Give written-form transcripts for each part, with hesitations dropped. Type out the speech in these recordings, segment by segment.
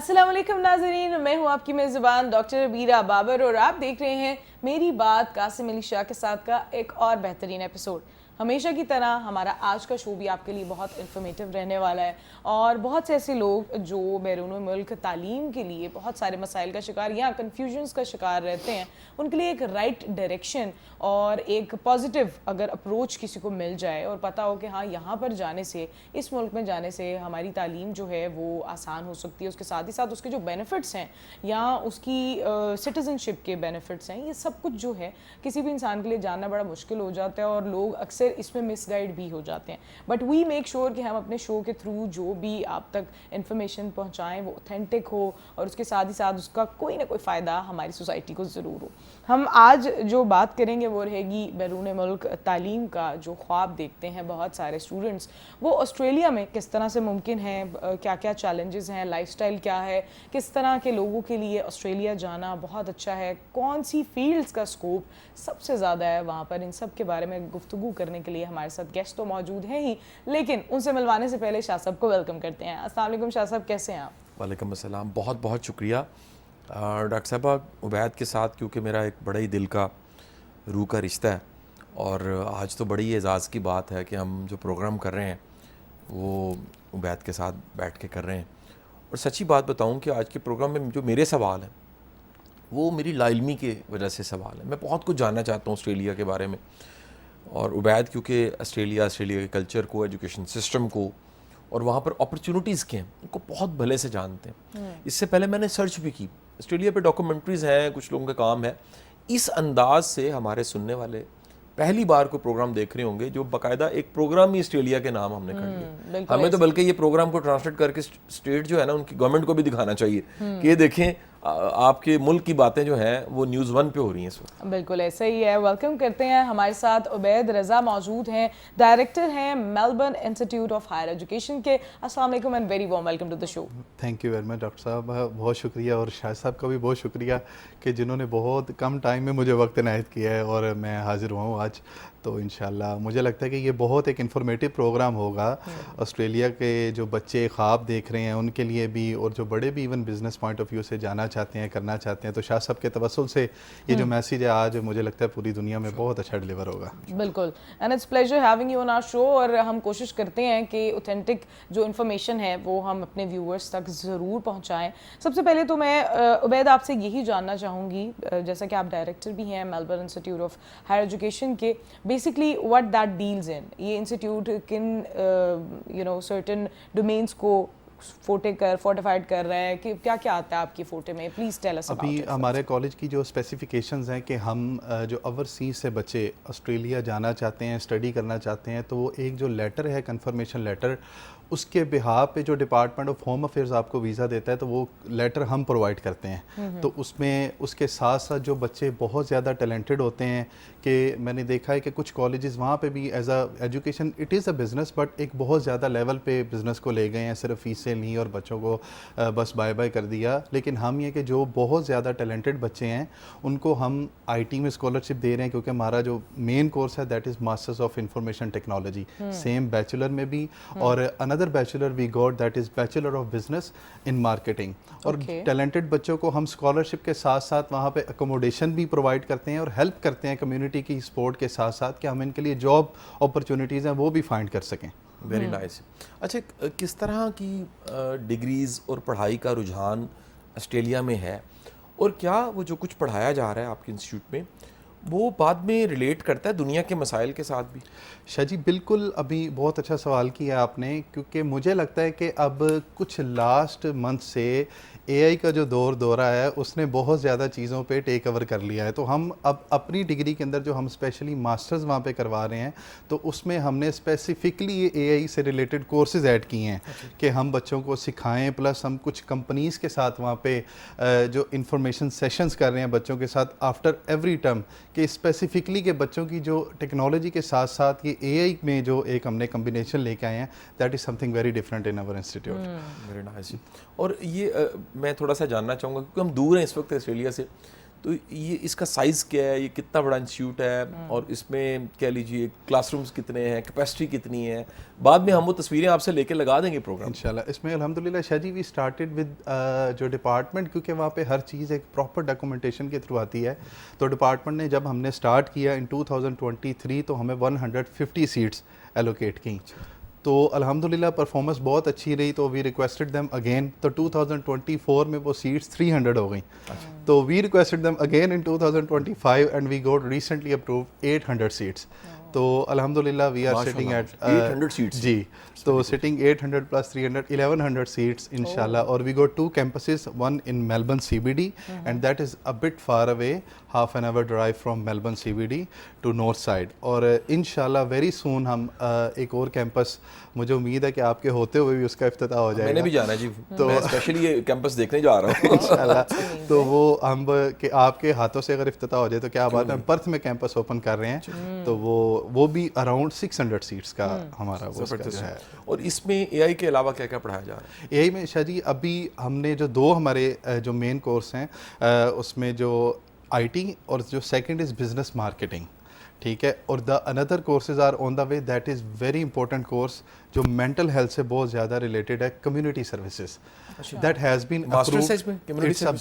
السلام علیکم ناظرین، میں ہوں آپ کی میزبان ڈاکٹر عبیرہ بابر اور آپ دیکھ رہے ہیں میری بات قاسم علی شاہ کے ساتھ کا ایک اور بہترین ایپیسوڈ۔ ہمیشہ کی طرح ہمارا آج کا شو بھی آپ کے لیے بہت انفارمیٹیو رہنے والا ہے، اور بہت سے ایسے لوگ جو بیرون ملک تعلیم کے لیے بہت سارے مسائل کا شکار یا کنفیوژنس کا شکار رہتے ہیں، ان کے لیے ایک رائٹ ڈائریکشن اور ایک پازیٹیو اگر اپروچ کسی کو مل جائے اور پتہ ہو کہ ہاں یہاں پر جانے سے، اس ملک میں جانے سے ہماری تعلیم جو ہے وہ آسان ہو سکتی ہے، اس کے ساتھ ہی ساتھ اس کے جو بینیفٹس ہیں یا اس کی سٹیزن شپ کے بینیفٹس ہیں، یہ سب کچھ جو ہے کسی بھی انسان کے لیے جاننا بڑا مشکل ہو جاتا ہے اور لوگ اکثر اس میں مس گائیڈ بھی ہو جاتے ہیں۔ بٹ وی میک شیور کہ ہم اپنے شو کے تھرو جو بھی آپ تک انفارمیشن پہنچائیں وہ اوتھینٹک ہو اور اس کے ساتھ ہی ساتھ اس کا کوئی نہ کوئی فائدہ ہماری سوسائٹی کو ضرور ہو۔ ہم آج جو بات کریں گے وہ رہے گی بیرون ملک تعلیم کا جو خواب دیکھتے ہیں بہت سارے اسٹوڈنٹس، وہ آسٹریلیا میں کس طرح سے ممکن ہے، کیا کیا چیلنجز ہیں، لائف سٹائل کیا ہے، کس طرح کے لوگوں کے لیے آسٹریلیا جانا بہت اچھا ہے، کون سی فیلڈز کا اسکوپ سب سے زیادہ ہے وہاں پر۔ ان سب کے بارے میں گفتگو کرنے کے لیے ہمارے ساتھ گیسٹ تو موجود ہیں ہی، لیکن ان سے ملوانے سے پہلے شاہ صاحب کو ویلکم کرتے ہیں۔ السلام علیکم شاہ صاحب، کیسے ہیں آپ؟ وعلیکم السلام، بہت بہت شکریہ ڈاکٹر صاحبہ۔ عبید کے ساتھ کیونکہ میرا ایک بڑا ہی دل کا روح کا رشتہ ہے، اور آج تو بڑی اعزاز کی بات ہے کہ ہم جو پروگرام کر رہے ہیں وہ عبید کے ساتھ بیٹھ کے کر رہے ہیں۔ اور سچی بات بتاؤں کہ آج کے پروگرام میں جو میرے سوال ہیں وہ میری لا علمی کی وجہ سے سوال ہے۔ میں بہت کچھ جاننا چاہتا ہوں آسٹریلیا کے بارے میں، اور عبید کیونکہ آسٹریلیا کے کلچر کو، ایجوکیشن سسٹم کو اور وہاں پر اپرچونٹیز کے ہیں ان کو بہت بھلے سے جانتے ہیں۔ اس سے پہلے میں نے سرچ بھی کی، آسٹریلیا پہ ڈاکومنٹریز ہیں، کچھ لوگوں کا کام ہے۔ اس انداز سے ہمارے سننے والے پہلی بار کوئی پروگرام دیکھ رہے ہوں گے جو باقاعدہ ایک پروگرام ہی آسٹریلیا کے نام ہم نے کر لیا۔ ہمیں تو بلکہ یہ پروگرام کو ٹرانسلیٹ کر کے اسٹیٹ جو ہے نا ان کی گورنمنٹ کو بھی دکھانا چاہیے کہ یہ دیکھیں آپ کے ملک کی باتیں جو ہیں وہ نیوز ون پہ ہو رہی ہیں اس وقت۔ بالکل ایسا ہی ہے۔ ویلکم کرتے ہیں، ہمارے ساتھ عبید رضا موجود ہیں، ڈائریکٹر ہیں Melbourne Institute of Higher Education کے۔ السلام علیکم and very warm welcome to the show. Thank you very much doctor صاحب، بہت شکریہ، اور شاہ صاحب کا بھی بہت شکریہ کہ جنہوں نے بہت کم ٹائم میں مجھے وقت عنایت کیا ہے اور میں حاضر ہوا ہوں آج۔ تو انشاءاللہ مجھے لگتا ہے کہ یہ بہت ایک انفارمیٹیو پروگرام ہوگا آسٹریلیا کے جو بچے خواب دیکھ رہے ہیں ان کے لیے بھی، اور جو بڑے بھی even business point of view سے جانا چاہتے ہیں، کرنا چاہتے ہیں۔ تو شاہ صاحب کے توسل سے یہ جو میسیج ہے آج مجھے لگتا ہے پوری دنیا میں بہت اچھا ڈلیور ہوگا۔ بالکل، and it's pleasure having you on our show, اور ہم کوشش کرتے ہیں کہ اوتھینٹک جو انفارمیشن ہے وہ ہم اپنے ویورز تک ضرور پہنچائیں۔ سب سے پہلے تو میں عبید آپ سے یہی جاننا چاہوں گی، جیسا کہ آپ ڈائریکٹر بھی ہیں Melbourne Institute of Higher Education کے، basically what that deals in, یہ انسٹیٹیوٹ کن سرٹن ڈومینس کو فورٹیفائڈ کر رہا ہے، کہ کیا کیا آتا ہے آپ کی فوٹے میں؟ پلیز ٹیل اس اباؤٹ ابھی اٹ۔ ہمارے کالج کی جو اسپیسیفکیشنز ہیں کہ ہم جو اوورسیز سے بچے آسٹریلیا جانا چاہتے ہیں، اسٹڈی کرنا چاہتے ہیں، تو وہ ایک جو لیٹر ہے کنفرمیشن لیٹر، اس کے بہاف پہ جو ڈپارٹمنٹ آف ہوم افیئرز آپ کو ویزا دیتا ہے تو وہ لیٹر ہم پرووائڈ کرتے ہیں۔ تو اس میں اس کے ساتھ ساتھ جو بچے بہت زیادہ ٹیلنٹڈ ہوتے ہیں، کہ میں نے دیکھا ہے کہ کچھ کالجز وہاں پہ بھی as a education it is a business, but ایک بہت زیادہ لیول پہ بزنس کو لے گئے ہیں، صرف فیسیں لی اور بچوں کو بس بائے بائے کر دیا۔ لیکن ہم یہ کہ جو بہت زیادہ ٹیلنٹڈ بچے ہیں ان کو ہم آئی ٹی میں اسکالرشپ دے رہے ہیں، کیونکہ ہمارا جو مین کورس ہے that is masters of information technology, same bachelor میں بھی، اور اندر bachelor we got that is bachelor of business in marketing. اور ٹیلنٹڈ بچوں کو ہم اسکالرشپ کے ساتھ ساتھ وہاں پہ اکوموڈیشن بھی پرووائڈ کرتے ہیں اور ہیلپ کرتے ہیں کمیونٹی کی سپورٹ کے ساتھ ساتھ کہ ہم ان کے لیے جاب اپرچونیٹیز ہیں وہ بھی فائنڈ کر سکیں۔ Very nice. اچھا، کس طرح کی ڈگریز اور پڑھائی کا رجحان آسٹریلیا میں ہے، اور کیا وہ جو کچھ پڑھایا جا رہا ہے آپ کے انسٹیٹیوٹ میں وہ بعد میں ریلیٹ کرتا ہے دنیا کے مسائل کے ساتھ بھی؟ شاہ جی بالکل، ابھی بہت اچھا سوال کیا آپ نے، کیونکہ مجھے لگتا ہے کہ اب کچھ لاسٹ منتھ سے اے آئی کا جو دورہ ہے اس نے بہت زیادہ چیزوں پہ ٹیک اوور کر لیا ہے۔ تو ہم اب اپنی ڈگری کے اندر جو ہم اسپیشلی ماسٹرز وہاں پہ کروا رہے ہیں تو اس میں ہم نے اسپیسیفکلی اے آئی سے ریلیٹڈ کورسز ایڈ کیے ہیں کہ ہم بچوں کو سکھائیں، پلس ہم کچھ کمپنیز کے ساتھ وہاں پہ جو انفارمیشن سیشنز کر رہے ہیں بچوں کے ساتھ آفٹر ایوری ٹرم، کہ اسپیسیفکلی کہ بچوں کی جو ٹیکنالوجی کے ساتھ ساتھ یہ اے آئی میں جو ایک ہم نے کمبینیشن لے کے آئے ہیں، that is something very different in our institute. Very nice. اور یہ میں تھوڑا سا جاننا چاہوں گا کیونکہ ہم دور ہیں اس وقت آسٹریلیا سے، تو یہ اس کا سائز کیا ہے, یہ کتنا بڑا انسٹیٹیوٹ ہے, اور اس میں کہہ لیجیے کلاس رومز کتنے ہیں, کیپیسٹی کتنی ہے, بعد میں ہم وہ تصویریں آپ سے لے کے لگا دیں گے پروگرام انشاءاللہ. اس میں الحمدللہ شاہ جی وی اسٹارٹیڈ ود جو ڈپارٹمنٹ, کیونکہ وہاں پہ ہر چیز ایک پراپر ڈاکومنٹیشن کے تھرو آتی ہے, تو ڈپارٹمنٹ نے جب ہم نے اسٹارٹ کیا ان 2023 تو ہمیں 150 سیٹس ایلوکیٹ کیں, تو الحمدللہ پرفارمنس بہت اچھی رہی, تو وی ریکویسٹڈ دیم اگین, تو 2024 میں وہ سیٹس 300 ہو گئیں, تو we requested them again in 2025 and we got recently approved 800 seats. تو الحمدللہ we are sitting at 800 seats, جی, تو سٹنگ 800 پلس 300 1100 سیٹس انشاءاللہ. اور وی گوٹ 2 campuses, one in Melbourne CBD and that is a bit far away, half an hour drive from Melbourne CBD to north side. اور انشاءاللہ very soon ہم ایک اور campus, مجھے امید ہے کہ آپ کے ہوتے ہوئے بھی اس کا افتتاح ہو جائے گا. میں نے بھی جانا ہے جی, میں اسپیشلی یہ کیمپس دیکھنے جا رہا ہوں انشاءاللہ. تو وہ ہم کہ آپ کے ہاتھوں سے اگر افتتاح ہو جائے تو کیا بات ہے, ہم پرتھ میں کیمپس اوپن کر رہے ہیں, تو وہ بھی اراؤنڈ 600 سیٹس کا ہمارا وہ جو ہے. اور اس میں اے آئی کے علاوہ کیا کیا پڑھایا جا رہا ہے؟ اے آئی میں شاہ جی ابھی ہم نے جو 2 ہمارے جو مین کورس ہیں, اس میں جو آئی ٹی اور جو سیکنڈ از بزنس مارکیٹنگ, ٹھیک ہے, اور اندر courses are on the way, that is very important course جو مینٹل ہیلتھ سے بہت زیادہ ریلیٹڈ ہے, community services. That has been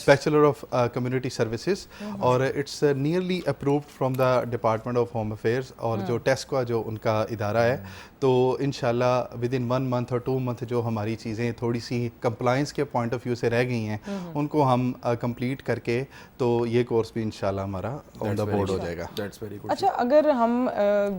bachelor of community services, اور it's nearly approved from the department of home affairs, اور جو test کا جو ان کا ادارہ ہے, تو انشاءاللہ ود ان 1 month اور 2 month جو ہماری چیزیں تھوڑی سی کمپلائنس کے پوائنٹ آف ویو سے رہ گئی ہیں, ان کو ہم کمپلیٹ کر کے, تو یہ کورس بھی انشاءاللہ ہمارا آن دا بورڈ ہو جائے گا. اچھا, اگر ہم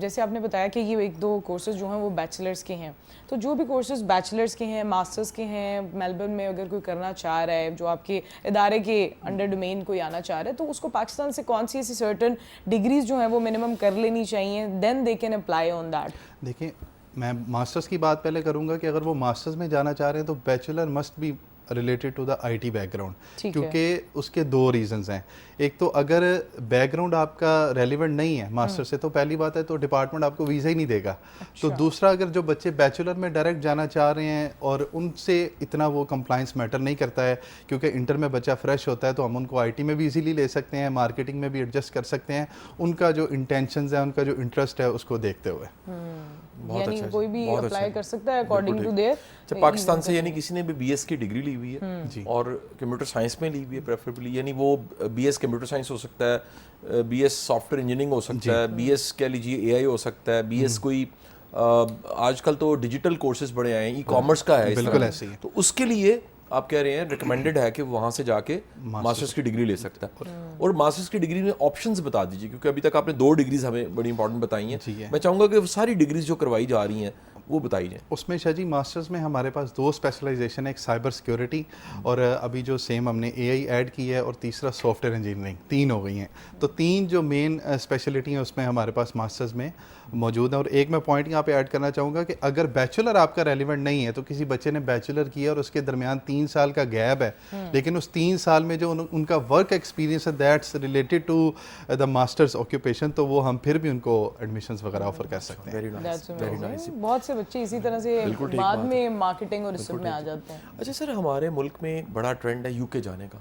جیسے آپ نے بتایا کہ یہ 1-2 کورسز جو ہیں وہ بیچلرس کے ہیں, تو جو بھی کورسز بیچلرس کے ہیں, ماسٹرس کے ہیں, میلبرن میں اگر کوئی کرنا چاہ رہا ہے, جو آپ کے ادارے کے انڈر ڈومین کوئی آنا چاہ رہا ہے, تو اس کو پاکستان سے کون سی ایسی سرٹن ڈگریز جو ہیں وہ منیمم کر لینی چاہیے, then they can apply on that? دیکھیں, میں ماسٹرس کی بات پہلے کروں گا کہ اگر وہ ماسٹرز میں جانا چاہ رہے ہیں تو bachelor must be related to the I T background, کیونکہ اس کے 2 ریزنز ہیں. ایک تو اگر بیک گراؤنڈ آپ کا ریلیونٹ نہیں ہے ماسٹر سے, تو پہلی بات ہے تو ڈپارٹمنٹ آپ کو ویزا ہی نہیں دے گا. تو دوسرا, اگر جو بچے بیچلر میں ڈائریکٹ جانا چاہ رہے ہیں اور ان سے اتنا وہ کمپلائنس میٹر نہیں کرتا ہے, کیونکہ انٹر میں بچہ فریش ہوتا ہے, تو ہم ان کو آئی ٹی میں بھی ایزیلی لے سکتے ہیں, مارکیٹنگ میں بھی ایڈجسٹ کر سکتے ہیں, ان کا جو انٹینشنز ہیں, ان کا جو انٹرسٹ ہے, اس کو دیکھتے ہوئے. یعنی کوئی بھی اپلائی کر سکتا ہے اکارڈنگ ٹو دیئر. پاکستان سے یعنی کسی نے بھی بی ایس کی ڈگری لی ہوئی ہے اور کمپیوٹر سائنس میں لی ہوئی ہے پریفریبلی, یعنی وہ بی ایس کمپیوٹر سائنس ہو سکتا ہے, B S software engineering ہو سکتا ہے, بی ایس کہہ لیجیے اے آئی ہو سکتا ہے, بی ایس کوئی آج کل تو ڈیجیٹل کورسز بڑے آئے ہیں, ای کامرس کا ہے, بالکل ایسے ہی. تو اس کے لیے آپ کہہ رہے ہیں ریکمینڈڈ ہے کہ وہاں سے جا کے ماسٹرز کی ڈگری لے سکتا ہے. اور ماسٹرز کی ڈگری میں آپشنز بتا دیجیے, کیونکہ ابھی تک آپ نے 2 ڈگریز ہمیں بڑی امپورٹنٹ بتائی ہیں, میں چاہوں گا کہ ساری ڈگریز جو کروائی جا رہی ہیں وہ بتائی جائیں. اس میں شاہ جی ماسٹرز میں ہمارے پاس 2 اسپیشلائزیشن ہے, ایک سائبر سیکیورٹی, اور ابھی جو سیم ہم نے اے آئی ایڈ کی ہے, اور تیسرا سافٹ ویئر انجینئرنگ, 3 ہو گئی ہیں. تو 3 جو مین اسپیشلٹی ہیں اس میں ہمارے پاس ماسٹرز میں موجود ہیں. اور ایک میں پوائنٹ یہاں پہ ایڈ کرنا چاہوں گا کہ اگر بیچلر آپ کا ریلیونٹ نہیں ہے, تو کسی بچے نے بیچلر کیا اور اس کے درمیان 3 سال کا گیپ ہے, لیکن اس 3 سال میں جو ان کا ورک ایکسپیرینس ہے that's related to the masters occupation, تو وہ ہم پھر بھی ان کو ایڈمیشنز وغیرہ آفر کر سکتے ہیں. بہت سے بچے اسی طرح سے بعد میں مارکیٹنگ اور اس سب میں آ جاتے ہیں. اچھا سر, ہمارے ملک میں بڑا ٹرینڈ ہے یو کے جانے کا,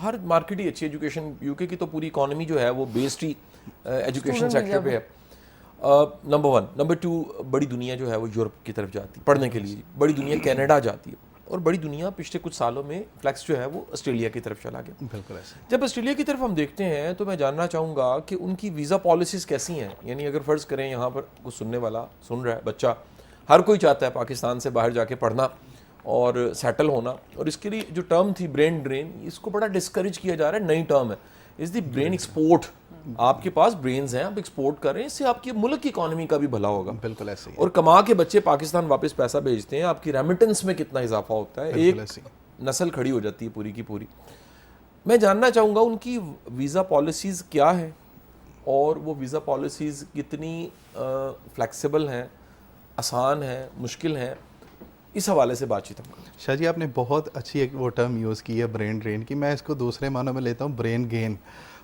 ہر مارکیٹ ہی اچھی ایجوکیشن, یو کے کی تو پوری اکانومی جو ہے وہ بیسڈ ہی ایجوکیشن سیکٹر پہ ہے. نمبر 1. نمبر 2, بڑی دنیا جو ہے وہ یورپ کی طرف جاتی ہے پڑھنے کے لیے, بڑی دنیا کینیڈا جاتی ہے, اور بڑی دنیا پچھلے کچھ سالوں میں فلیکس جو ہے وہ آسٹریلیا کی طرف چلا گیا. بالکل ایسے. جب آسٹریلیا کی طرف ہم دیکھتے ہیں تو میں جاننا چاہوں گا کہ ان کی ویزا پالیسیز کیسی ہیں. یعنی اگر فرض کریں یہاں پر کچھ سننے والا سن رہا ہے, بچہ, ہر کوئی چاہتا ہے پاکستان سے باہر جا کے پڑھنا اور سیٹل ہونا, اور اس کے لیے جو ٹرم تھی برین ڈرین, اس کو بڑا ڈسکریج کیا جا رہا ہے. نئی ٹرم ہے, از دی برین ایکسپورٹ. آپ کے پاس برینز ہیں, آپ ایکسپورٹ کر رہے ہیں, اس سے آپ کی ملک کی اکانومی کا بھی بھلا ہوگا. بالکل ایسے. اور کما کے بچے پاکستان واپس پیسہ بھیجتے ہیں, آپ کی ریمیٹنس میں کتنا اضافہ ہوتا ہے, ایک نسل کھڑی ہو جاتی ہے پوری کی پوری. میں جاننا چاہوں گا ان کی ویزا پالیسیز کیا ہے, اور وہ ویزا پالیسیز کتنی فلیکسیبل ہیں, آسان ہیں, مشکل ہیں, اس حوالے سے بات چیت ہم کریں. شاہ جی آپ نے بہت اچھی ایک وہ ٹرم یوز کی ہے برین ڈرین کی, میں اس کو دوسرے معنوں میں لیتا ہوں برین گین.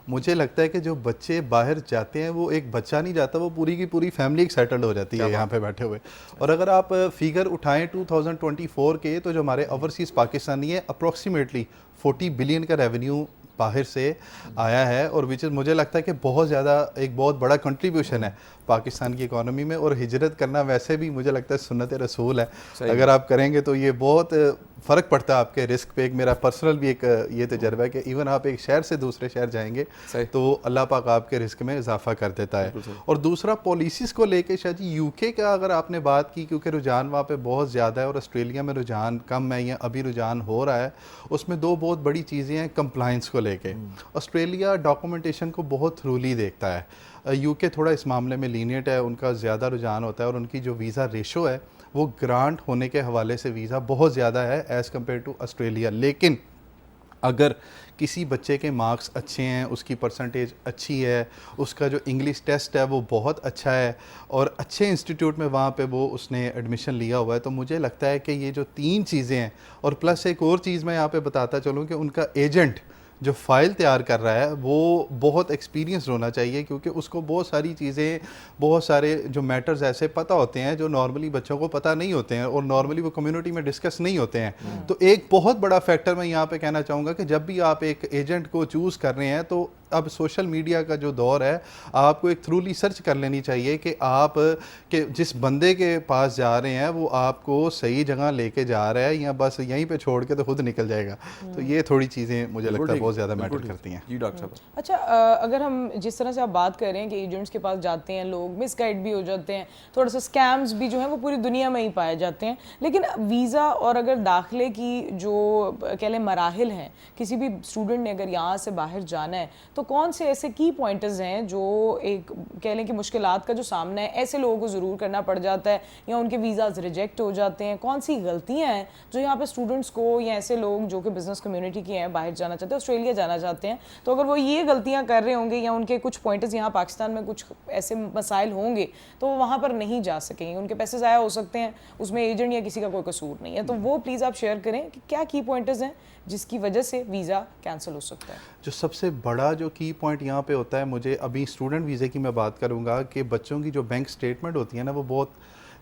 مجھے لگتا ہے کہ جو بچے باہر جاتے ہیں وہ ایک بچہ نہیں جاتا, وہ پوری کی پوری فیملی ایک سیٹلڈ ہو جاتی ہے یہاں پہ بیٹھے ہوئے. اور اگر آپ فگر اٹھائیں 2024 کے, تو جو ہمارے اوورسیز پاکستانی ہے اپروکسیمیٹلی 40 بلین کا ریونیو باہر سے آیا ہے اور وچ مجھے لگتا ہے کہ بہت زیادہ ایک بہت بڑا کنٹریبیوشن ہے پاکستان کی اکانومی میں. اور ہجرت کرنا ویسے بھی مجھے لگتا ہے سنت رسول ہے, اگر آپ کریں گے تو یہ بہت فرق پڑتا ہے آپ کے رسک پہ. ایک میرا پرسنل بھی ایک یہ تجربہ ہے کہ ایون آپ ایک شہر سے دوسرے شہر جائیں گے تو اللہ پاک آپ کے رسک میں اضافہ کر دیتا ہے. اور دوسرا پالیسیز کو لے کے شاید یو کے کا اگر آپ نے بات کی, کیونکہ رجحان وہاں پہ بہت زیادہ ہے اور آسٹریلیا میں رجحان کم ہے یا ابھی رجحان ہو رہا ہے, اس میں دو بہت بڑی چیزیں ہیں کمپلائنس کو لے کے. آسٹریلیا ڈاکومنٹیشن کو بہت تھرولی دیکھتا ہے, یو کے تھوڑا اس معاملے میں لینیٹ ہے, ان کا زیادہ رجحان ہوتا ہے اور ان کی جو ویزا ریشو ہے وہ گرانٹ ہونے کے حوالے سے ویزا بہت زیادہ ہے ایز کمپیئر ٹو آسٹریلیا. لیکن اگر کسی بچے کے مارکس اچھے ہیں, اس کی پرسنٹیج اچھی ہے, اس کا جو انگلش ٹیسٹ ہے وہ بہت اچھا ہے اور اچھے انسٹیٹیوٹ میں وہاں پہ وہ اس نے ایڈمیشن لیا ہوا ہے, تو مجھے لگتا ہے کہ یہ جو 3 چیزیں ہیں, اور پلس ایک اور چیز میں یہاں پہ بتاتا چلوں کہ ان کا ایجنٹ جو فائل تیار کر رہا ہے وہ بہت ایکسپیرینسڈ ہونا چاہیے, کیونکہ اس کو بہت ساری چیزیں, بہت سارے جو میٹرز ایسے پتہ ہوتے ہیں جو نارملی بچوں کو پتہ نہیں ہوتے ہیں اور نارملی وہ کمیونٹی میں ڈسکس نہیں ہوتے ہیں. تو ایک بہت بڑا فیکٹر میں یہاں پہ کہنا چاہوں گا کہ جب بھی آپ ایک ایجنٹ کو چوز کر رہے ہیں تو اب سوشل میڈیا کا جو دور ہے, آپ کو ایک تھرولی سرچ کر لینی چاہیے کہ آپ کہ جس بندے کے پاس جا رہے ہیں وہ آپ کو صحیح جگہ لے کے جا رہا ہے یا بس یہیں پہ چھوڑ کے تو خود نکل جائے گا. تو یہ تھوڑی چیزیں مجھے لگتا ہے بہت زیادہ میٹر کرتی ہیں. جی ڈاکٹر صاحب. اچھا, اگر ہم جس طرح سے آپ بات کر رہے ہیں کہ ایجنٹس کے پاس جاتے ہیں لوگ, مس گائڈ بھی ہو جاتے ہیں, تھوڑا سا اسکیمز بھی جو ہیں وہ پوری دنیا میں ہی پائے جاتے ہیں, لیکن ویزا اور اگر داخلے کی جو کہہ لیں مراحل ہیں, کسی بھی اسٹوڈنٹ نے اگر یہاں سے باہر جانا ہے تو کون سے ایسے کی پوائنٹرز ہیں جو ایک کہہ لیں کہ مشکلات کا جو سامنا ہے ایسے لوگوں کو ضرور کرنا پڑ جاتا ہے یا ان کے ویزاز ریجیکٹ ہو جاتے ہیں؟ کون سی غلطیاں ہیں جو یہاں پہ اسٹوڈنٹس کو یا ایسے لوگ جو کہ بزنس کمیونٹی کے ہیں, باہر جانا چاہتے ہیں, آسٹریلیا جانا چاہتے ہیں, تو اگر وہ یہ غلطیاں کر رہے ہوں گے یا ان کے کچھ پوائنٹرز یہاں پاکستان میں کچھ ایسے مسائل ہوں گے تو وہ وہاں پر نہیں جا سکیں گے, ان کے پیسے ضائع ہو سکتے ہیں, اس میں ایجنٹ یا کسی کا کوئی قصور نہیں ہے, تو وہ پلیز آپ شیئر کریں کہ کیا کی پوائنٹرز ہیں جس کی وجہ سے ویزا کینسل ہو سکتا ہے؟ جو سب سے بڑا جو کی پوائنٹ یہاں پہ ہوتا ہے, مجھے ابھی اسٹوڈنٹ ویزے کی میں بات کروں گا کہ بچوں کی جو بینک سٹیٹمنٹ ہوتی ہے نا وہ بہت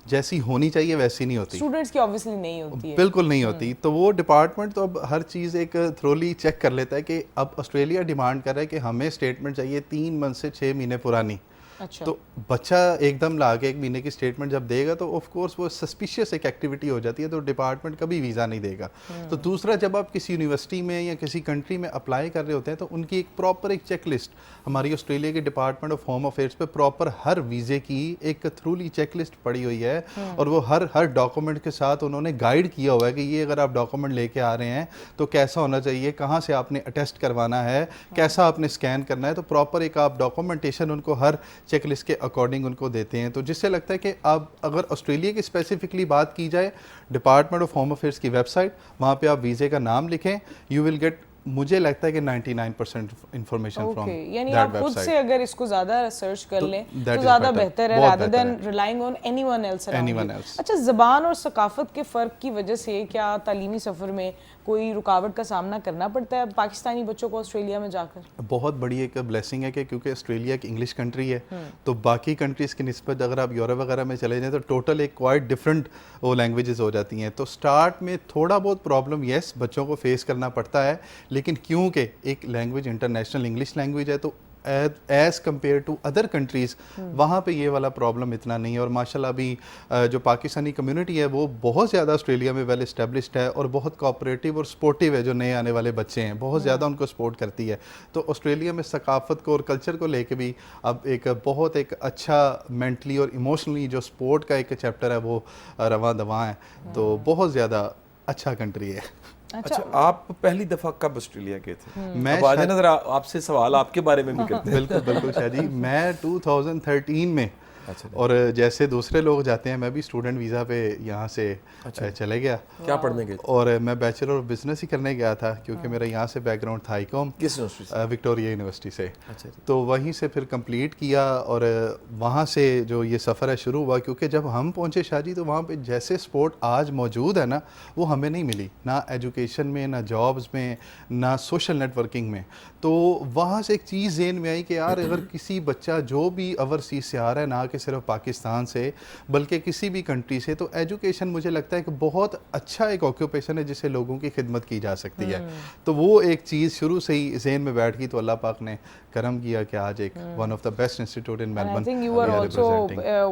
جیسی ہونی چاہیے ویسی نہیں ہوتی, اسٹوڈنٹس کی obviously نہیں ہوتی ہے, بالکل نہیں ہوتی. تو وہ ڈپارٹمنٹ تو اب ہر چیز ایک تھرولی چیک کر لیتا ہے کہ اب آسٹریلیا ڈیمانڈ کر رہا ہے کہ ہمیں سٹیٹمنٹ چاہیے 3 منتھ سے 6 مہینے پرانی. تو بچہ ایک دم لا کے 1 مہینے کی سٹیٹمنٹ جب دے گا تو آف کورس وہ سسپیشیس ایک ایکٹیویٹی ہو جاتی ہے, تو ڈپارٹمنٹ کبھی ویزا نہیں دے گا. تو دوسرا, جب آپ کسی یونیورسٹی میں یا کسی کنٹری میں اپلائی کر رہے ہوتے ہیں تو ان کی ایک پراپر ایک چیک لسٹ ہماری آسٹریلیا کے ڈپارٹمنٹ آف ہوم افیئرس پہ پراپر ہر ویزے کی ایک تھرولی چیک لسٹ پڑی ہوئی ہے, اور وہ ہر ڈاکومنٹ کے ساتھ انہوں نے گائیڈ کیا ہوا ہے کہ یہ اگر آپ ڈاکومنٹ لے کے آ رہے ہیں تو کیسا ہونا چاہیے, کہاں سے آپ نے اٹیسٹ کروانا ہے, کیسا آپ نے اسکین کرنا ہے. تو پراپر ایک آپ ڈاکومنٹیشن ان کو ہر چیک لسٹ کے اکارڈنگ ان کو دیتے ہیں. تو جس سے لگتا ہے کہ اب اگر آسٹریلیا کی اسپیسیفکلی بات کی جائے, ڈپارٹمنٹ آف ہوم افیئرس کی ویب سائٹ, وہاں پہ آپ ویزے کا نام لکھیں, یو ول گیٹ, مجھے لگتا ہے کہ 99% information from that website. یعنی آپ خود سے اگر اس کو زیادہ ریسرچ کر لیں تو زیادہ بہتر ہے rather than relying on anyone else around you. اچھا, زبان اور ثقافت کے فرق کی وجہ سے کیا تعلیمی سفر میں کوئی رکاوٹ کا سامنا کرنا پڑتا ہے پاکستانی بچوں کو آسٹریلیا میں جا کر؟ بہت بڑی ایک بلیسنگ ہے کہ کیونکہ آسٹریلیا ایک انگلش کنٹری ہے, تو باقی کنٹریز کی نسبت اگر آپ یورپ وغیرہ میں چلے جائیں تو ٹوٹل ایک کوائٹ ڈفرینٹ وہ لینگویجز ہو جاتی ہیں. تو سٹارٹ میں تھوڑا بہت پرابلم یس بچوں کو فیس کرنا پڑتا ہے, لیکن کیونکہ ایک لینگویج انٹرنیشنل انگلش لینگویج ہے تو as compare to other countries وہاں پہ یہ والا پرابلم اتنا نہیں ہے. اور ماشاءاللہ ابھی جو پاکستانی کمیونٹی ہے وہ بہت زیادہ آسٹریلیا میں ویل اسٹیبلشڈ ہے اور بہت کوآپریٹیو اور سپورٹیو ہے. جو نئے آنے والے بچے ہیں بہت زیادہ ان کو سپورٹ کرتی ہے. تو آسٹریلیا میں ثقافت کو اور کلچر کو لے کے بھی اب ایک بہت ایک اچھا مینٹلی اور ایموشنلی جو سپورٹ کا ایک چیپٹر ہے وہ رواں دواں ہے. تو بہت زیادہ اچھا کنٹری ہے. اچھا, آپ پہلی دفعہ کب آسٹریلیا گئے تھے؟ میں اب آج نا ذرا آپ سے سوال آپ کے بارے میں بھی کرتے ہیں. بالکل بالکل شاہ جی, میں 2013 میں, اور جیسے دوسرے لوگ جاتے ہیں میں بھی اسٹوڈنٹ ویزا پہ یہاں سے چلے گیا. کیا پڑھنے گئے؟ اور میں بیچلر آف بزنس ہی کرنے گیا تھا کیونکہ میرا یہاں سے بیک گراؤنڈ تھا آئی کام. کس یونیورسٹی سے؟ وکٹوریہ یونیورسٹی سے. تو وہیں سے پھر کمپلیٹ کیا اور وہاں سے جو یہ سفر ہے شروع ہوا. کیونکہ جب ہم پہنچے شاہ جی تو وہاں پہ جیسے سپورٹ آج موجود ہے نا وہ ہمیں نہیں ملی, نہ ایجوکیشن میں, نہ جابز میں, نہ سوشل نیٹ ورکنگ میں. تو وہاں سے ایک چیز ذہن میں آئی کہ یار اگر کسی بچہ جو بھی اوورسیز سے آ رہا ہے, نہ کہ صرف پاکستان سے بلکہ کسی بھی کنٹری سے. تو ایجوکیشن مجھے لگتا ہے کہ بہت اچھا ایک آکوپیشن ہے جس سے لوگوں کی خدمت کی جا سکتی ہے. تو وہ ایک چیز شروع سے ہی ذہن میں بیٹھ گئی, تو اللہ پاک نے کرم کیا کہ آج ایک one of the best institute in Melbourne. I think you are also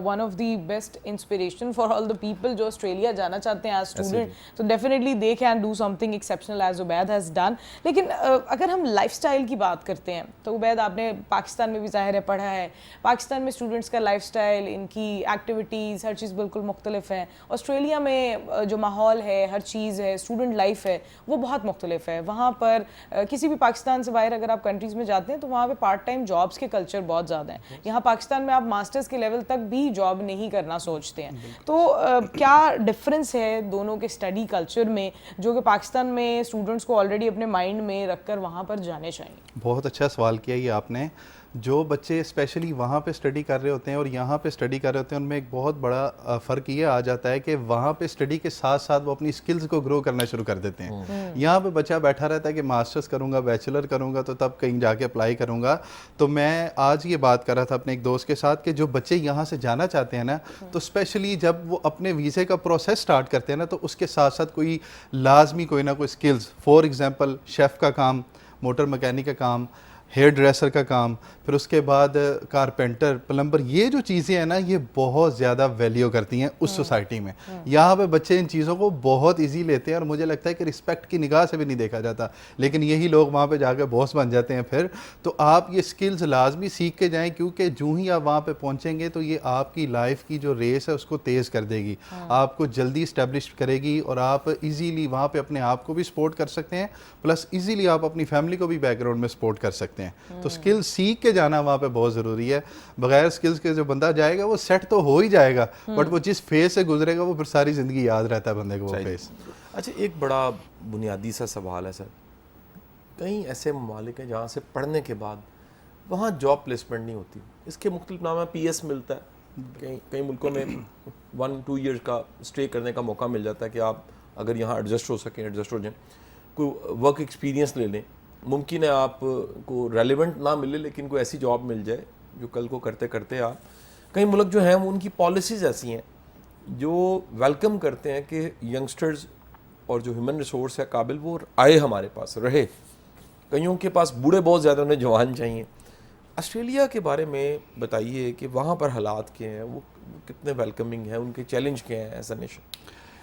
one of the best inspiration for all the people جو آسٹریلیا جانا چاہتے ہیں as student. So definitely they can do something exceptional as Ubaid has done. لیکن اگر ہم life style کی بات کرتے ہیں تو عبید آپ نے پاکستان میں بھی ظاہر ہے پڑھا ہے, پاکستان میں اسٹوڈنٹس کا لائف اسٹائل, ان کی ایکٹیویٹیز, ہر چیز بالکل مختلف ہے. آسٹریلیا میں جو ماحول ہے, ہر چیز ہے, اسٹوڈنٹ لائف ہے, وہ بہت مختلف ہے. وہاں پر کسی بھی پاکستان سے باہر اگر آپ کنٹریز میں جاتے ہیں تو وہاں پہ پارٹ ٹائم جابس کے کلچر بہت زیادہ ہیں. یہاں پاکستان میں آپ ماسٹرز کے لیول تک بھی جاب نہیں کرنا سوچتے ہیں. تو کیا ڈفرینس ہے دونوں کے اسٹڈی کلچر میں جو کہ پاکستان میں اسٹوڈنٹس کو آلریڈی اپنے مائنڈ میں رکھ کر وہاں پر جانے چاہیے؟ بہت اچھا سوال کیا یہ آپ نے. جو بچے اسپیشلی وہاں پہ اسٹڈی کر رہے ہوتے ہیں اور یہاں پہ اسٹڈی کر رہے ہوتے ہیں, ان میں ایک بہت بڑا فرق یہ آ جاتا ہے کہ وہاں پہ اسٹڈی کے ساتھ ساتھ وہ اپنی اسکلز کو گرو کرنا شروع کر دیتے ہیں. یہاں پہ بچہ بیٹھا رہتا ہے کہ ماسٹرز کروں گا, بیچلر کروں گا, تو تب کہیں جا کے اپلائی کروں گا. تو میں آج یہ بات کر رہا تھا اپنے ایک دوست کے ساتھ کہ جو بچے یہاں سے جانا چاہتے ہیں نا, تو اسپیشلی جب وہ اپنے ویزے کا پروسیس سٹارٹ کرتے ہیں نا, تو اس کے ساتھ ساتھ کوئی لازمی کوئی نہ کوئی اسکلز, فار ایگزامپل شیف کا کام, موٹر مکینک کا کام, ہیئر ڈریسر کا کام, پھر اس کے بعد کارپینٹر, پلمبر, یہ جو چیزیں ہیں نا یہ بہت زیادہ ویلیو کرتی ہیں اس سوسائٹی میں. یہاں پہ بچے ان چیزوں کو بہت ایزی لیتے ہیں اور مجھے لگتا ہے کہ رسپیکٹ کی نگاہ سے بھی نہیں دیکھا جاتا, لیکن یہی لوگ وہاں پہ جا کے باس بن جاتے ہیں. پھر تو آپ یہ سکلز لازمی سیکھ کے جائیں, کیونکہ جو ہی آپ وہاں پہ پہنچیں گے تو یہ آپ کی لائف کی جو ریس ہے اس کو تیز کر دے گی, آپ کو جلدی اسٹیبلش کرے گی, اور آپ ایزیلی وہاں پہ اپنے آپ کو بھی سپورٹ کر سکتے ہیں, پلس ایزیلی آپ اپنی فیملی کو بھی بیک گراؤنڈ میں سپورٹ کر سکتے ہیں. تو سکل سیکھ کے جانا وہاں پہ بہت ضروری ہے. بغیر سکلز کے جو بندہ جائے گا وہ سیٹ تو ہو ہی جائے گا, بٹ وہ جس فیز سے گزرے گا وہ پھر ساری زندگی یاد رہتا ہے بندے کو وہ فیز. اچھا, ایک بڑا بنیادی سا سوال ہے سر. کئی ایسے ممالک ہیں جہاں سے پڑھنے کے بعد وہاں جاب پلیسمنٹ نہیں ہوتی. اس کے مختلف نام ہے, پی ایس ملتا ہے, کئی ملکوں میں 1-2 ایئرس کا اسٹے کرنے کا موقع مل جاتا ہے کہ آپ اگر یہاں ایڈجسٹ ہو سکیں, ایڈجسٹ ہو جائیں, کوئی ورک ایکسپیرینس لے لیں. ممکن ہے آپ کو ریلیونٹ نہ ملے لیکن کوئی ایسی جاب مل جائے جو کل کو کرتے کرتے آپ, کئی ملک جو ہیں وہ ان کی پالیسیز ایسی ہیں جو ویلکم کرتے ہیں کہ ینگسٹرز اور جو ہیومن ریسورس ہے قابل وہ آئے ہمارے پاس رہے. کئیوں کے پاس بوڑھے بہت زیادہ, انہیں جوان چاہیے. آسٹریلیا کے بارے میں بتائیے کہ وہاں پر حالات کیا ہیں, وہ کتنے ویلکمنگ ہیں, ان کے چیلنج کیا ہیں as a nation?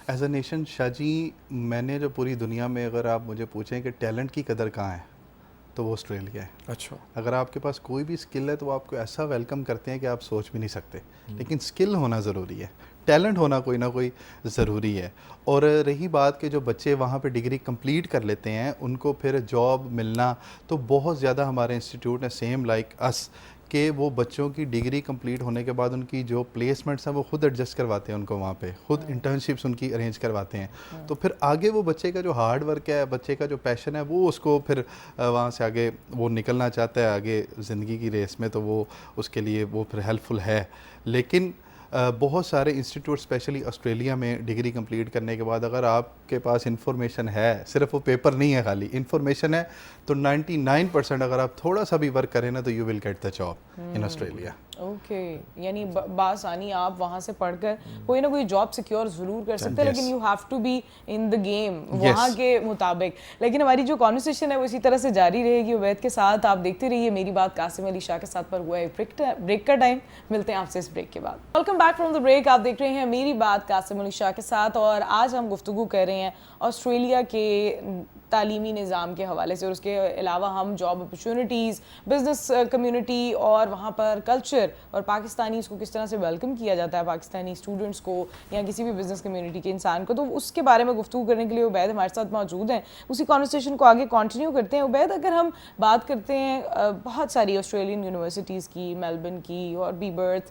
As a nation Shah ji, میں نے جو پوری دنیا میں اگر آپ مجھے پوچھیں کہ ٹیلنٹ کی قدر کہاں ہے تو وہ آسٹریلیا ہے. اچھا, اگر آپ کے پاس کوئی بھی اسکل ہے تو وہ آپ کو ایسا ویلکم کرتے ہیں کہ آپ سوچ بھی نہیں سکتے. لیکن اسکل ہونا ضروری ہے, ٹیلنٹ ہونا کوئی نہ کوئی ضروری ہے. اور رہی بات کہ جو بچے وہاں پہ ڈگری کمپلیٹ کر لیتے ہیں ان کو پھر جاب ملنا, تو بہت زیادہ ہمارے انسٹیٹیوٹ ہیں سیم لائک اس کہ وہ بچوں کی ڈگری کمپلیٹ ہونے کے بعد ان کی جو پلیسمنٹس ہیں وہ خود ایڈجسٹ کرواتے ہیں ان کو, وہاں پہ خود انٹرنشپس ان کی ارینج کرواتے ہیں. تو پھر آگے وہ بچے کا جو ہارڈ ورک ہے, بچے کا جو پیشن ہے, وہ اس کو پھر وہاں سے آگے وہ نکلنا چاہتا ہے آگے زندگی کی ریس میں, تو وہ اس کے لیے وہ پھر ہیلپ فل ہے. لیکن بہت سارے انسٹیٹیوٹ اسپیشلی آسٹریلیا میں ڈگری کمپلیٹ کرنے کے بعد اگر آپ کے پاس انفارمیشن ہے, صرف وہ پیپر نہیں ہے, خالی انفارمیشن ہے, تو 99% اگر آپ تھوڑا سا بھی ورک کریں نا تو you will get the job in Australia. Okay, یعنی بآسانی آپ وہاں سے پڑھ کر کوئی نہ کوئی جاب سیکیور ضرور کر سکتے ہیں, لیکن you have to be in the game وہاں کے مطابق. لیکن ہماری جو کانورسیشن ہے وہ اسی طرح سے جاری رہے گی عبید کے ساتھ. آپ دیکھتے رہیے میری بات قاسم علی شاہ کے ساتھ پر ہوا ہے بریک کا ٹائم. ملتے ہیں آپ سے اس بریک کے بعد. Welcome back from the break. آپ دیکھ رہے ہیں میری بات قاسم علی شاہ کے ساتھ, اور آج ہم گفتگو کر رہے ہیں آسٹریلیا کے تعلیمی نظام کے حوالے سے, اور اس کے علاوہ ہم جاب اپرچونیٹیز, بزنس کمیونٹی اور وہاں پر کلچر اور پاکستانی اس کو کس طرح سے ویلکم کیا جاتا ہے پاکستانی اسٹوڈنٹس کو یا کسی بھی بزنس کمیونٹی کے انسان کو, تو اس کے بارے میں گفتگو کرنے کے لیے عبید ہمارے ساتھ موجود ہیں. اسی کانورسیشن کو آگے کنٹینیو کرتے ہیں. عبید, اگر ہم بات کرتے ہیں بہت ساری آسٹریلین یونیورسٹیز کی, میلبرن کی اور بی برتھ,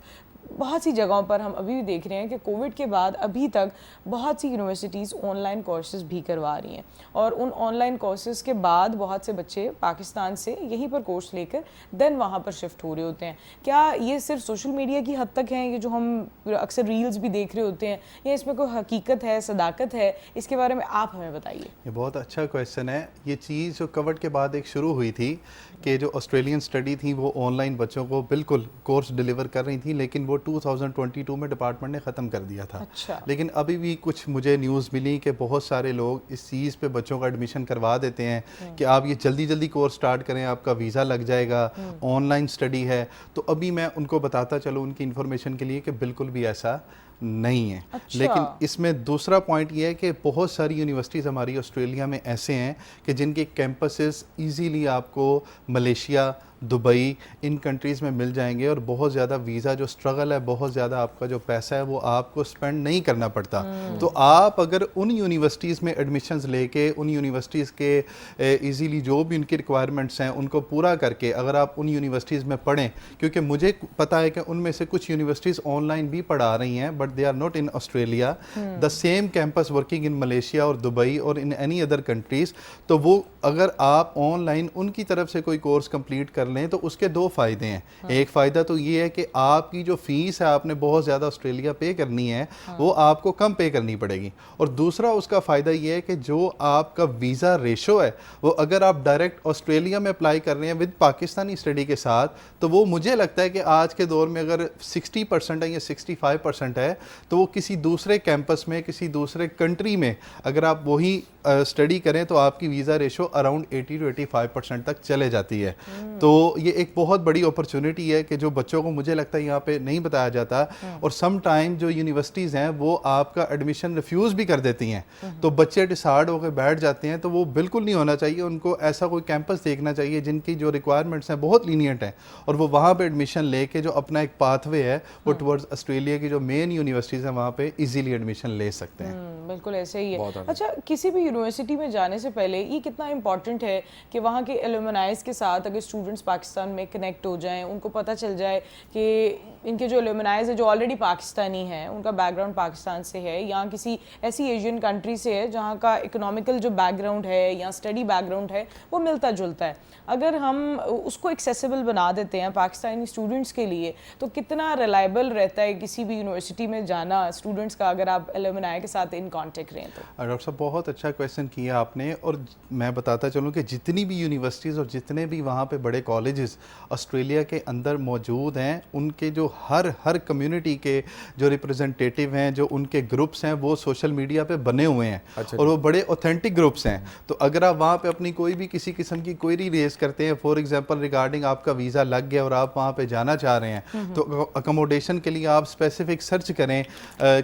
بہت سی جگہوں پر ہم ابھی بھی دیکھ رہے ہیں کہ کووڈ کے بعد ابھی تک بہت سی یونیورسٹیز آن لائن کورسز بھی کروا رہی ہیں, اور ان آن لائن کورسز کے بعد بہت سے بچے پاکستان سے یہیں پر کورس لے کر دین وہاں پر شفٹ ہو رہے ہوتے ہیں. کیا یہ صرف سوشل میڈیا کی حد تک ہیں, یہ جو ہم اکثر ریلز بھی دیکھ رہے ہوتے ہیں, یا اس میں کوئی حقیقت ہے, صداقت ہے؟ اس کے بارے میں آپ ہمیں بتائیے. یہ بہت اچھا کویشچن ہے. یہ چیز جو کووڈ کے بعد ایک شروع ہوئی تھی کہ جو آسٹریلین اسٹڈی تھی وہ آن لائن بچوں کو بالکل کورس ڈیلیور کر رہی تھیں, لیکن وہ وہ 2022 میں ڈپارٹمنٹ نے ختم کر دیا تھا. اچھا. لیکن ابھی بھی کچھ مجھے نیوز ملی کہ بہت سارے لوگ اس چیز پہ بچوں کا ایڈمیشن کروا دیتے ہیں کہ آپ یہ جلدی جلدی کورس سٹارٹ کریں, آپ کا ویزا لگ جائے گا, آن لائن اسٹڈی ہے. تو ابھی میں ان کو بتاتا چلوں ان کی انفارمیشن کے لیے کہ بالکل بھی ایسا نہیں ہے. لیکن اس میں دوسرا پوائنٹ یہ ہے کہ بہت ساری یونیورسٹیز ہماری آسٹریلیا میں ایسے ہیں کہ جن کے کیمپسز ایزیلی آپ کو ملیشیا, دبئی, ان کنٹریز میں مل جائیں گے, اور بہت زیادہ ویزا جو اسٹرگل ہے, بہت زیادہ آپ کا جو پیسہ ہے وہ آپ کو اسپینڈ نہیں کرنا پڑتا. تو آپ اگر ان یونیورسٹیز میں ایڈمیشنز لے کے ان یونیورسٹیز کے ایزیلی جو بھی ان کی ریکوائرمنٹس ہیں ان کو پورا کر کے اگر آپ ان یونیورسٹیز میں پڑھیں, کیونکہ مجھے پتہ ہے کہ ان میں سے کچھ یونیورسٹیز آن لائن بھی پڑھا رہی ہیں but they are not in Australia, the same campus working in Malaysia اور دبئی اور ان اینی ادر کنٹریز. تو وہ اگر آپ آن لائن ان کی طرف سے کوئی کورس کمپلیٹ کر لیں تو اس کے دو فائدے ہیں. ایک فائدہ تو یہ ہے کہ آپ کی جو فیس ہے آپ نے بہت زیادہ آسٹریلیا پے کرنی ہے وہ آپ کو کم پے کرنی پڑے گی, اور دوسرا اس کا فائدہ یہ ہے کہ جو آپ کا ویزا ریشو ہے وہ اگر آپ ڈائریکٹ آسٹریلیا میں اپلائی کر رہے ہیں ود پاکستانی اسٹڈی کے ساتھ, تو وہ مجھے لگتا ہے کہ آج کے دور میں اگر 60% ہے یا 65% ہے تو وہ کسی دوسرے کیمپس میں کسی دوسرے کنٹری میں اگر آپ وہی اسٹڈی کریں تو آپ کی ویزا ریشو اراؤنڈ 80 to 85% تک چلے جاتی ہے. تو یہ ایک بہت بڑی اپرچونٹی ہے کہ جو بچوں کو مجھے لگتا ہے یہاں پہ نہیں بتایا جاتا, اور سم ٹائم جو یونیورسٹیز ہیں وہ آپ کا ایڈمیشن ریفیوز بھی کر دیتی ہیں, تو بچے ڈسہارڈ ہو کے بیٹھ جاتے ہیں. تو وہ بالکل نہیں ہونا چاہیے, ان کو ایسا کوئی کیمپس دیکھنا چاہیے جن کی جو ریکوائرمنٹس ہیں بہت لینینٹ ہیں, اور وہ وہاں پہ ایڈمیشن لے کے جو اپنا ایک پاتھ وے ہے وہ ٹورڈز آسٹریلیا کی جو مین یونیورسٹیز ہیں وہاں پہ ایزیلی ایڈمیشن لے سکتے ہیں. بالکل ایسے ہی ہے. اچھا, کسی بھی یونیورسٹی میں جانے سے پہلے یہ کتنا امپورٹنٹ ہے کہ وہاں کے ایلومنائز کے ساتھ اگر اسٹوڈنٹس پاکستان میں کنیکٹ ہو جائیں, ان کو پتہ چل جائے کہ ان کے جو ایلومنائز ہیں جو آلریڈی پاکستانی ہیں, ان کا بیک گراؤنڈ پاکستان سے ہے یا کسی ایسی ایشین کنٹری سے ہے جہاں کا اکنامیکل جو بیک گراؤنڈ ہے یا اسٹڈی بیک گراؤنڈ ہے وہ ملتا جلتا ہے. اگر ہم اس کو ایکسیسیبل بنا دیتے ہیں پاکستانی اسٹوڈنٹس کے لیے تو کتنا ریلائبل رہتا ہے کسی بھی یونیورسٹی میں جانا اسٹوڈنٹس کا, اگر آپ ایلومنائی کے ساتھ ان کانٹیکٹ رہیں تو؟ ڈاکٹر صاحب بہت اچھا کویشچن کیا آپ نے, اور میں بتاتا چلوں کہ جتنی بھی یونیورسٹیز اور جتنے بھی وہاں پہ بڑے کالجز آسٹریلیا کے اندر موجود ہیں, ان کے جو ہر کمیونٹی کے جو ریپرزنٹیٹیو ہیں, جو ان کے گروپس ہیں, وہ سوشل میڈیا پہ بنے ہوئے ہیں, اور وہ بڑے اوتھینٹک گروپس ہیں. تو اگر آپ وہاں پہ اپنی کوئی بھی کسی قسم کی کوئری ریز کرتے ہیں, فار ایگزامپل ریگارڈنگ آپ کا ویزا لگ گیا اور آپ وہاں پہ جانا چاہ رہے ہیں, تو اکموڈیشن کے لیے آپ اسپیسیفک سرچ کریں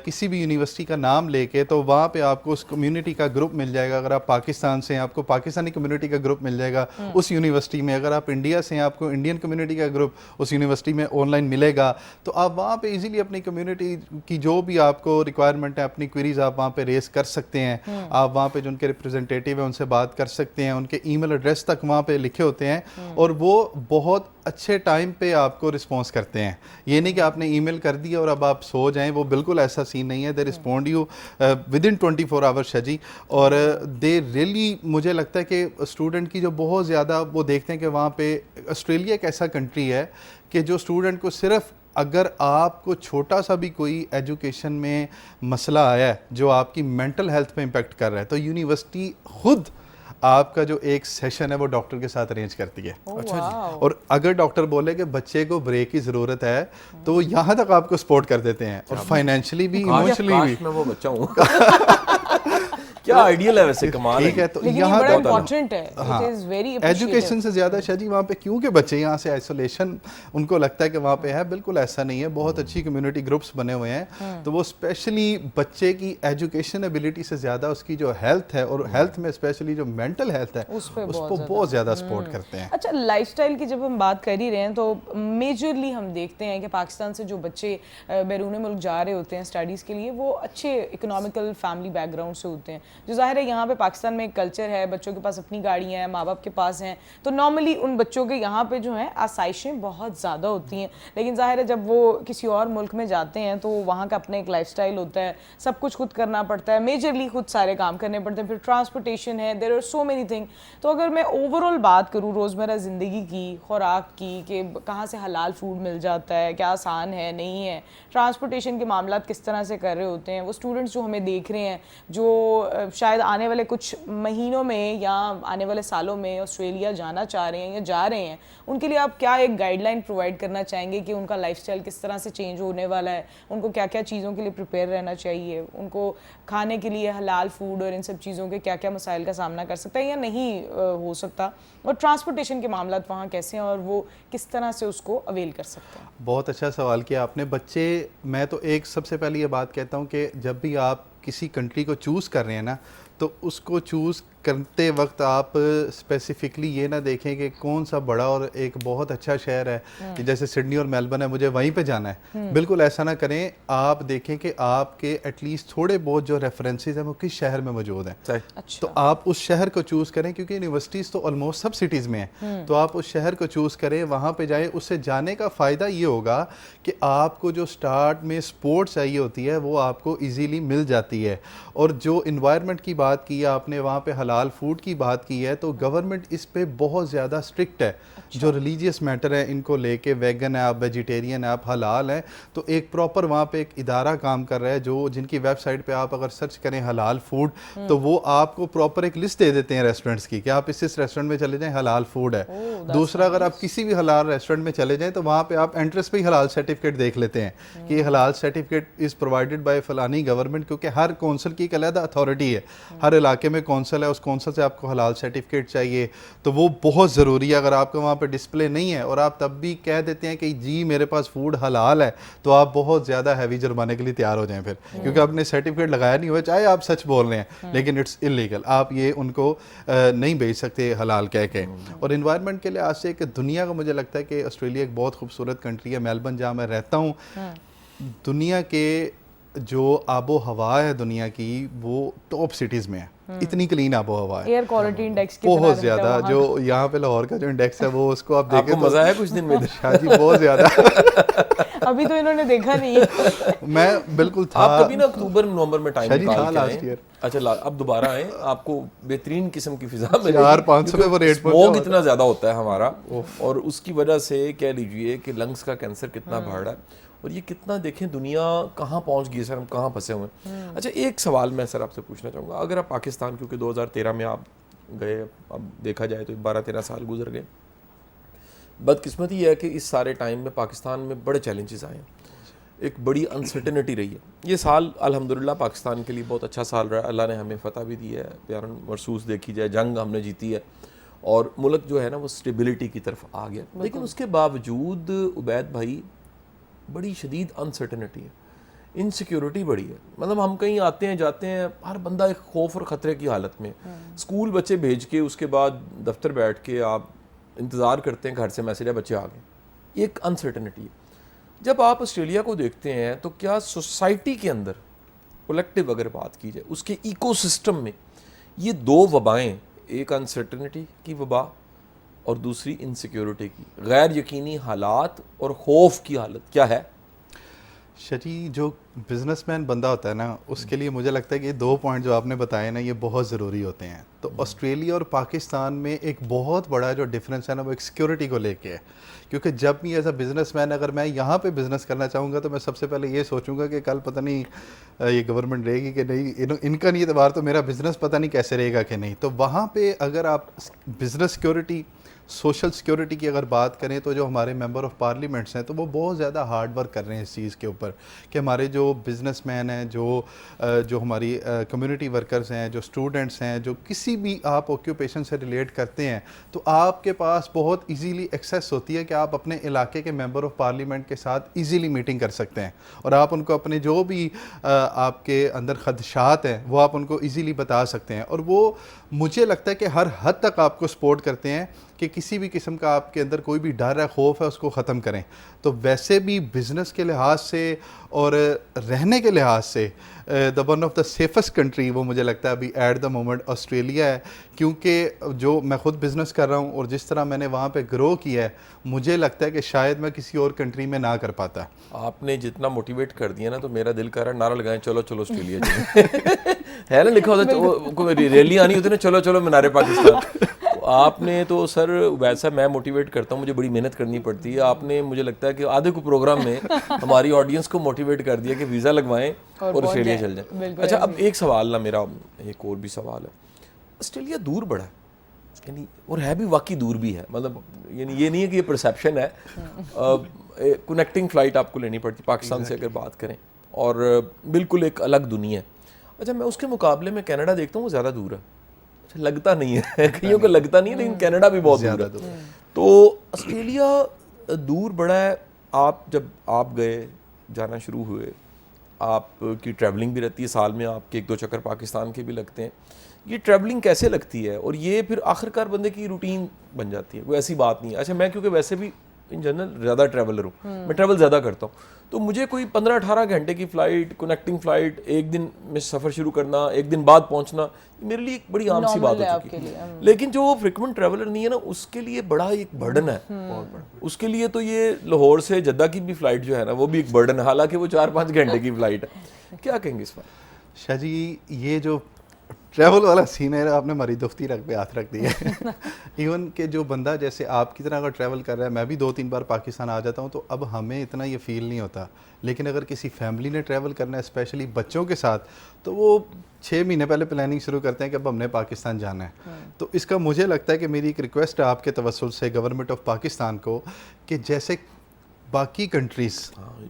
کسی بھی یونیورسٹی کا نام لے کے, تو وہاں پہ آپ کو اس کمیونٹی کا گروپ مل جائے گا. اگر آپ پاکستان سے ہیں آپ کو پاکستانی کمیونٹی کا گروپ مل جائے گا اس یونیورسٹی میں, اگر آپ انڈیا سے ہیں آپ کو انڈین کمیونٹی کا گروپ اس یونیورسٹی میں آن لائن ملے گا. تو آپ وہاں پہ ایزیلی اپنی کمیونٹی کی جو بھی آپ کو ریکوائرمنٹ ہے, اپنی کوئریز آپ وہاں پہ ریز کر سکتے ہیں. آپ وہاں پہ جو ان کے ریپرزنٹیٹیو ہیں ان سے بات کر سکتے ہیں, ان کے ای میل ایڈریس تک وہاں پہ لکھے ہوتے ہیں, اور وہ بہت اچھے ٹائم پہ آپ کو رسپانس کرتے ہیں. یہ نہیں کہ آپ نے ای میل کر دیا اور اب آپ سو جائیں, وہ بالکل ایسا سین نہیں ہے. They respond you with in 24 hours شجی, اور دے ریئلی مجھے لگتا ہے کہ اسٹوڈنٹ کی جو بہت زیادہ وہ دیکھتے ہیں کہ وہاں پہ آسٹریلیا ایک ایسا کنٹری ہے کہ جو اسٹوڈنٹ کو صرف اگر آپ کو چھوٹا سا بھی کوئی ایجوکیشن میں مسئلہ آیا ہے جو آپ کی مینٹل ہیلتھ پہ امپیکٹ کر رہا ہے, تو یونیورسٹی خود آپ کا جو ایک سیشن ہے وہ ڈاکٹر کے ساتھ ارینج کرتی ہے. اور اگر ڈاکٹر بولے کہ بچے کو بریک کی ضرورت ہے تو وہ یہاں تک آپ کو سپورٹ کر دیتے ہیں, اور فائنینشلی بھی ایموشنلی بھی. میں وہ بچہ ہوں کیا آئیڈیل ہے ویسے, کمال ٹھیک ہے. تو یہاں بڑا امپورٹنٹ ہے, ہاں ایجوکیشن سے زیادہ شاہ جی وہاں پہ کیونکہ بچے یہاں سے آئسولیشن ان کو لگتا ہے کہ وہاں پہ ہے, بالکل ایسا نہیں ہے. بہت اچھی کمیونٹی گروپس بنے ہوئے ہیں, تو وہ اسپیشلی بچے کی ایجوکیشن ایبلٹی سے زیادہ اس کی جو ہیلتھ ہے, اور ہیلتھ میں اسپیشلی جو مینٹل ہیلتھ ہے اس کو بہت زیادہ سپورٹ کرتے ہیں. اچھا, لائف اسٹائل کی جب ہم بات کر ہی رہے ہیں تو میجرلی ہم دیکھتے ہیں کہ پاکستان سے جو بچے بیرون ملک جا رہے ہوتے ہیں اسٹڈیز کے لیے وہ اچھے اکنامیکل فیملی بیک گراؤنڈ سے ہوتے ہیں, جو ظاہر ہے یہاں پہ پاکستان میں ایک کلچر ہے, بچوں کے پاس اپنی گاڑیاں ہیں, ماں باپ کے پاس ہیں, تو نارملی ان بچوں کے یہاں پہ جو ہیں آسائشیں بہت زیادہ ہوتی ہیں. لیکن ظاہر ہے جب وہ کسی اور ملک میں جاتے ہیں تو وہاں کا اپنا ایک لائف اسٹائل ہوتا ہے, سب کچھ خود کرنا پڑتا ہے, میجرلی خود سارے کام کرنے پڑتے ہیں, پھر ٹرانسپورٹیشن ہے, there are so many thing. تو اگر میں اوور آل بات کروں روزمرہ زندگی کی, خوراک کی, کہ کہاں سے حلال فوڈ مل جاتا ہے, کیا آسان ہے نہیں ہے, ٹرانسپورٹیشن کے معاملات کس طرح سے کر رہے ہوتے ہیں وہ اسٹوڈنٹس جو ہمیں دیکھ رہے ہیں, جو شاید آنے والے کچھ مہینوں میں یا آنے والے سالوں میں آسٹریلیا جانا چاہ رہے ہیں یا جا رہے ہیں, ان کے لیے آپ کیا ایک گائیڈ لائن پرووائڈ کرنا چاہیں گے کہ ان کا لائف اسٹائل کس طرح سے چینج ہونے والا ہے, ان کو کیا کیا چیزوں کے لیے پریپیئر رہنا چاہیے, ان کو کھانے کے لیے حلال فوڈ اور ان سب چیزوں کے کیا کیا مسائل کا سامنا کر سکتا ہے یا نہیں ہو سکتا, اور ٹرانسپورٹیشن کے معاملات وہاں کیسے ہیں اور وہ کس طرح سے اس کو اویل کر سکتے ہیں؟ بہت اچھا سوال کیا آپ نے. بچے, میں تو ایک سب سے پہلے یہ بات کہتا ہوں کہ جب بھی آپ کسی کنٹری کو چوز کر رہے ہیں نا, تو اس کو چوز کرتے وقت آپ اسپیسیفکلی یہ نہ دیکھیں کہ کون سا بڑا اور ایک بہت اچھا شہر ہے کہ جیسے سڈنی اور میلبرن ہے مجھے وہیں پہ جانا ہے. بالکل ایسا نہ کریں. آپ دیکھیں کہ آپ کے ایٹ لیسٹ تھوڑے بہت جو ریفرنسز ہیں وہ کس شہر میں موجود ہیں, تو آپ اس شہر کو چوز کریں, کیونکہ یونیورسٹیز تو آلموسٹ سب سٹیز میں ہیں, تو آپ اس شہر کو چوز کریں, وہاں پہ جائیں. اس سے جانے کا فائدہ یہ ہوگا کہ آپ کو جو سٹارٹ میں سپورٹ چاہیے ہوتی ہے وہ آپ کو ایزیلی مل جاتی ہے. اور جو انوائرمنٹ کی بات کی آپ نے, وہاں پہ حلال فوڈ کی بات کی ہے, تو گورنمنٹ اس پہ بہت زیادہ اسٹرکٹ ہے. جو ریلیجیس میٹر ہے ان کو لے کے, ویگن ہے آپ, ویجیٹیرین ہے آپ, حلال ہیں, تو ایک پراپر وہاں پہ ایک ادارہ کام کر رہا ہے جو جن کی ویب سائٹ پہ آپ اگر سرچ کریں حلال فوڈ, تو وہ آپ کو پراپر ایک لسٹ دے دیتے ہیں ریسٹورنٹس کی کہ آپ اس ریسٹورنٹ میں چلے جائیں حلال فوڈ ہے. دوسرا, اگر آپ کسی بھی حلال ریسٹورنٹ میں چلے جائیں تو وہاں پہ آپ انٹرس پہ ہی حلال سرٹیفکیٹ دیکھ لیتے ہیں کہ یہ حلال سرٹیفکیٹ از پرووائڈیڈ بائی فلانی گورنمنٹ, کیونکہ ہر کونسل کی ایک علیحدہ اتھارٹی ہے, ہر علاقے میں کونسل ہے, اس کونسل سے آپ کو حلال سرٹیفکیٹ چاہیے, تو وہ بہت ضروری ہے. اگر آپ کو وہاں پہ ڈسپلے نہیں ہے اور آپ تب بھی کہہ دیتے ہیں کہ جی میرے پاس فوڈ حلال ہے, تو آپ بہت زیادہ ہیوی جرمانے کے لیے تیار ہو جائیں پھر, کیونکہ آپ نے سرٹیفکیٹ لگایا نہیں ہوا, چاہے آپ سچ بول رہے ہیں لیکن اٹس انلیگل, آپ یہ ان کو نہیں بھیج سکتے حلال کہہ کے. اور انوائرمنٹ کے لحاظ سے کہ دنیا کا مجھے لگتا ہے کہ آسٹریلیا ایک بہت خوبصورت کنٹری ہے. میلبرن جہاں میں رہتا ہوں, دنیا کے جو آب و ہوا ہے دنیا کی وہ ٹاپ سٹیز میں ہے. اتنی کلین آب و ہوا ہے, ایئر کوالٹی انڈیکس بہت زیادہ. جو یہاں پہ لاہور کا جو انڈیکس ہے وہ اس کو آپ دیکھیں, مزہ ہے کچھ دن میں شاہ جی بہت زیادہ. ابھی تو انہوں نے دیکھا نہیں ہے. میں بالکل تھا. آپ کبھی نا اکتوبر نومبر میں ٹائم نکال لاسٹ ایئر. اچھا اب دوبارہ آئیں, آپ کو بہترین قسم کی فضا ملے. 400-500 پہ وہ ریٹ پر اسموگ اتنا زیادہ ہوتا ہے ہمارا, اور اس کی وجہ سے کہہ لیجئے کہ لنگس کا کینسر کتنا بڑھ رہا ہے, اور یہ کتنا دیکھیں دنیا کہاں پہنچ گئی سر, ہم کہاں پھنسے ہوئے ہیں. اچھا ایک سوال میں سر آپ سے پوچھنا چاہوں گا, اگر آپ پاکستان, کیونکہ 2013 میں آپ گئے, اب دیکھا جائے تو 12-13 سال گزر گئے, بدقسمتی یہ ہے کہ اس سارے ٹائم میں پاکستان میں بڑے چیلنجز آئے ہیں, ایک بڑی انسرٹنٹی رہی ہے. یہ سال الحمدللہ پاکستان کے لیے بہت اچھا سال رہا ہے, اللہ نے ہمیں فتح بھی دی ہے, پیار مرسوس دیکھی جائے, جنگ ہم نے جیتی ہے, اور ملک جو ہے نا وہ اسٹیبلٹی کی طرف آ گیا. لیکن اس کے باوجود عبید بھائی بڑی شدید انسرٹنٹی ہے, انسیکیورٹی بڑی ہے. مطلب ہم کہیں آتے ہیں جاتے ہیں, ہر بندہ ایک خوف اور خطرے کی حالت میں, اسکول بچے بھیج کے اس کے بعد دفتر بیٹھ کے آپ انتظار کرتے ہیں, گھر سے میسیج ہے بچے آ گئے, ایک انسرٹنٹی ہے. جب آپ آسٹریلیا کو دیکھتے ہیں تو کیا سوسائٹی کے اندر کولیکٹیو اگر بات کی جائے, اس کے ایکو سسٹم میں یہ دو وبائیں, ایک انسرٹنٹی کی وبا اور دوسری انسیکیورٹی کی, غیر یقینی حالات اور خوف کی حالت, کیا ہے؟ شجی, جو بزنس مین بندہ ہوتا ہے نا, اس کے لیے مجھے لگتا ہے کہ یہ 2 پوائنٹ جو آپ نے بتائے نا یہ بہت ضروری ہوتے ہیں. تو آسٹریلیا اور پاکستان میں ایک بہت بڑا جو ڈفرینس ہے نا وہ ایک سیکیورٹی کو لے کے ہے. کیونکہ جب بھی ایز اے بزنس مین اگر میں یہاں پہ بزنس کرنا چاہوں گا تو میں سب سے پہلے یہ سوچوں گا کہ کل پتہ نہیں یہ گورنمنٹ رہے گی کہ نہیں, ان کا نہیں اعتبار تو میرا بزنس پتہ نہیں کیسے رہے گا کہ نہیں. تو وہاں پہ اگر آپ بزنس سیکیورٹی, سوشل سیکیورٹی کی اگر بات کریں تو جو ہمارے ممبر آف پارلیمنٹس ہیں تو وہ بہت زیادہ ہارڈ ورک کر رہے ہیں اس چیز کے اوپر کہ ہمارے جو بزنس مین ہیں, جو ہماری کمیونٹی ورکرز ہیں, جو اسٹوڈنٹس ہیں, جو کسی بھی آپ آکیوپیشن سے ریلیٹ کرتے ہیں, تو آپ کے پاس بہت ایزیلی ایکسیس ہوتی ہے کہ آپ اپنے علاقے کے ممبر آف پارلیمنٹ کے ساتھ ایزیلی میٹنگ کر سکتے ہیں, اور آپ ان کو اپنے جو بھی آپ کے اندر خدشات ہیں وہ آپ ان کو ایزیلی بتا سکتے ہیں. اور وہ مجھے لگتا ہے کہ ہر حد تک آپ کو سپورٹ کرتے ہیں کہ کسی بھی قسم کا آپ کے اندر کوئی بھی ڈر ہے, خوف ہے, اس کو ختم کریں. تو ویسے بھی بزنس کے لحاظ سے اور رہنے کے لحاظ سے the one of the safest country وہ مجھے لگتا ہے ابھی ایٹ دا مومنٹ آسٹریلیا ہے. کیونکہ جو میں خود بزنس کر رہا ہوں اور جس طرح میں نے وہاں پہ گرو کیا ہے, مجھے لگتا ہے کہ شاید میں کسی اور کنٹری میں نہ کر پاتا. آپ نے جتنا موٹیویٹ کر دیا نا تو میرا دل کر رہا ہے نعرہ لگائیں چلو چلو آسٹریلیا چلیں. ہے نا لکھا ہوتا ہے, ریلی آنی ہوتی ہے نا, چلو چلو مینار پاکستان. آپ نے تو سر ویسا میں موٹیویٹ کرتا ہوں, مجھے بڑی محنت کرنی پڑتی ہے. آپ نے مجھے لگتا ہے کہ آدھے کو پروگرام میں ہماری آڈینس کو موٹیویٹ کر دیا کہ ویزا لگوائیں اور آسٹریلیا چل جائیں. اچھا اب ایک سوال نا میرا, ایک اور بھی سوال ہے. آسٹریلیا دور بڑا ہے یعنی, اور ہے بھی واقعی دور بھی ہے, مطلب یعنی یہ نہیں ہے کہ یہ پرسیپشن ہے. کنیکٹنگ فلائٹ آپ کو لینی پڑتی پاکستان سے اگر بات کریں, اور بالکل ایک الگ دنیا ہے. اچھا میں اس کے مقابلے میں کینیڈا دیکھتا ہوں وہ زیادہ دور ہے. اچھا لگتا نہیں ہے, کئیوں کو لگتا نہیں ہے, لیکن کینیڈا بھی بہت زیادہ دور ہے. تو آسٹریلیا دور بڑا ہے. آپ جب آپ گئے, جانا شروع ہوئے, آپ کی ٹریولنگ بھی رہتی ہے, سال میں آپ کے 1-2 چکر پاکستان کے بھی لگتے ہیں. یہ ٹریولنگ کیسے لگتی ہے, اور یہ پھر آخرکار بندے کی روٹین بن جاتی ہے, کوئی ایسی بات نہیں ہے. اچھا میں کیونکہ ویسے بھی ان جنرل زیادہ ٹریولر ہوں, میں ٹریول زیادہ کرتا ہوں, تو مجھے کوئی 15-18 گھنٹے کی فلائٹ, کنیکٹنگ فلائٹ, ایک دن میں سفر شروع کرنا, ایک دن بعد پہنچنا, میرے لیے ایک بڑی عام سی بات ہو چکی ہے. لیکن جو فریکوینٹ ٹریولر نہیں ہے نا, اس کے لیے بڑا ایک برڈن ہے. اس کے لیے تو یہ لاہور سے جدہ کی بھی فلائٹ جو ہے نا, وہ بھی ایک برڈن ہے, حالانکہ وہ 4-5 گھنٹے کی فلائٹ ہے. کیا کہیں گے اس پر شاہ جی؟ یہ جو ٹریول والا سین ہے, آپ نے ہماری دفتی رکھ پہ ہاتھ رکھ دیا ہے. ایون کہ جو بندہ جیسے آپ کی طرح اگر ٹریول کر رہا ہے, میں بھی 2-3 بار پاکستان آ جاتا ہوں, تو اب ہمیں اتنا یہ فیل نہیں ہوتا. لیکن اگر کسی فیملی نے ٹریول کرنا ہے, اسپیشلی بچوں کے ساتھ, تو وہ 6 مہینے پہلے پلاننگ شروع کرتے ہیں کہ اب ہم نے پاکستان جانا ہے. تو اس کا مجھے لگتا ہے کہ میری ایک ریکویسٹ ہے آپ کے توسل سے گورنمنٹ آف پاکستان کو, کہ جیسے باقی کنٹریز,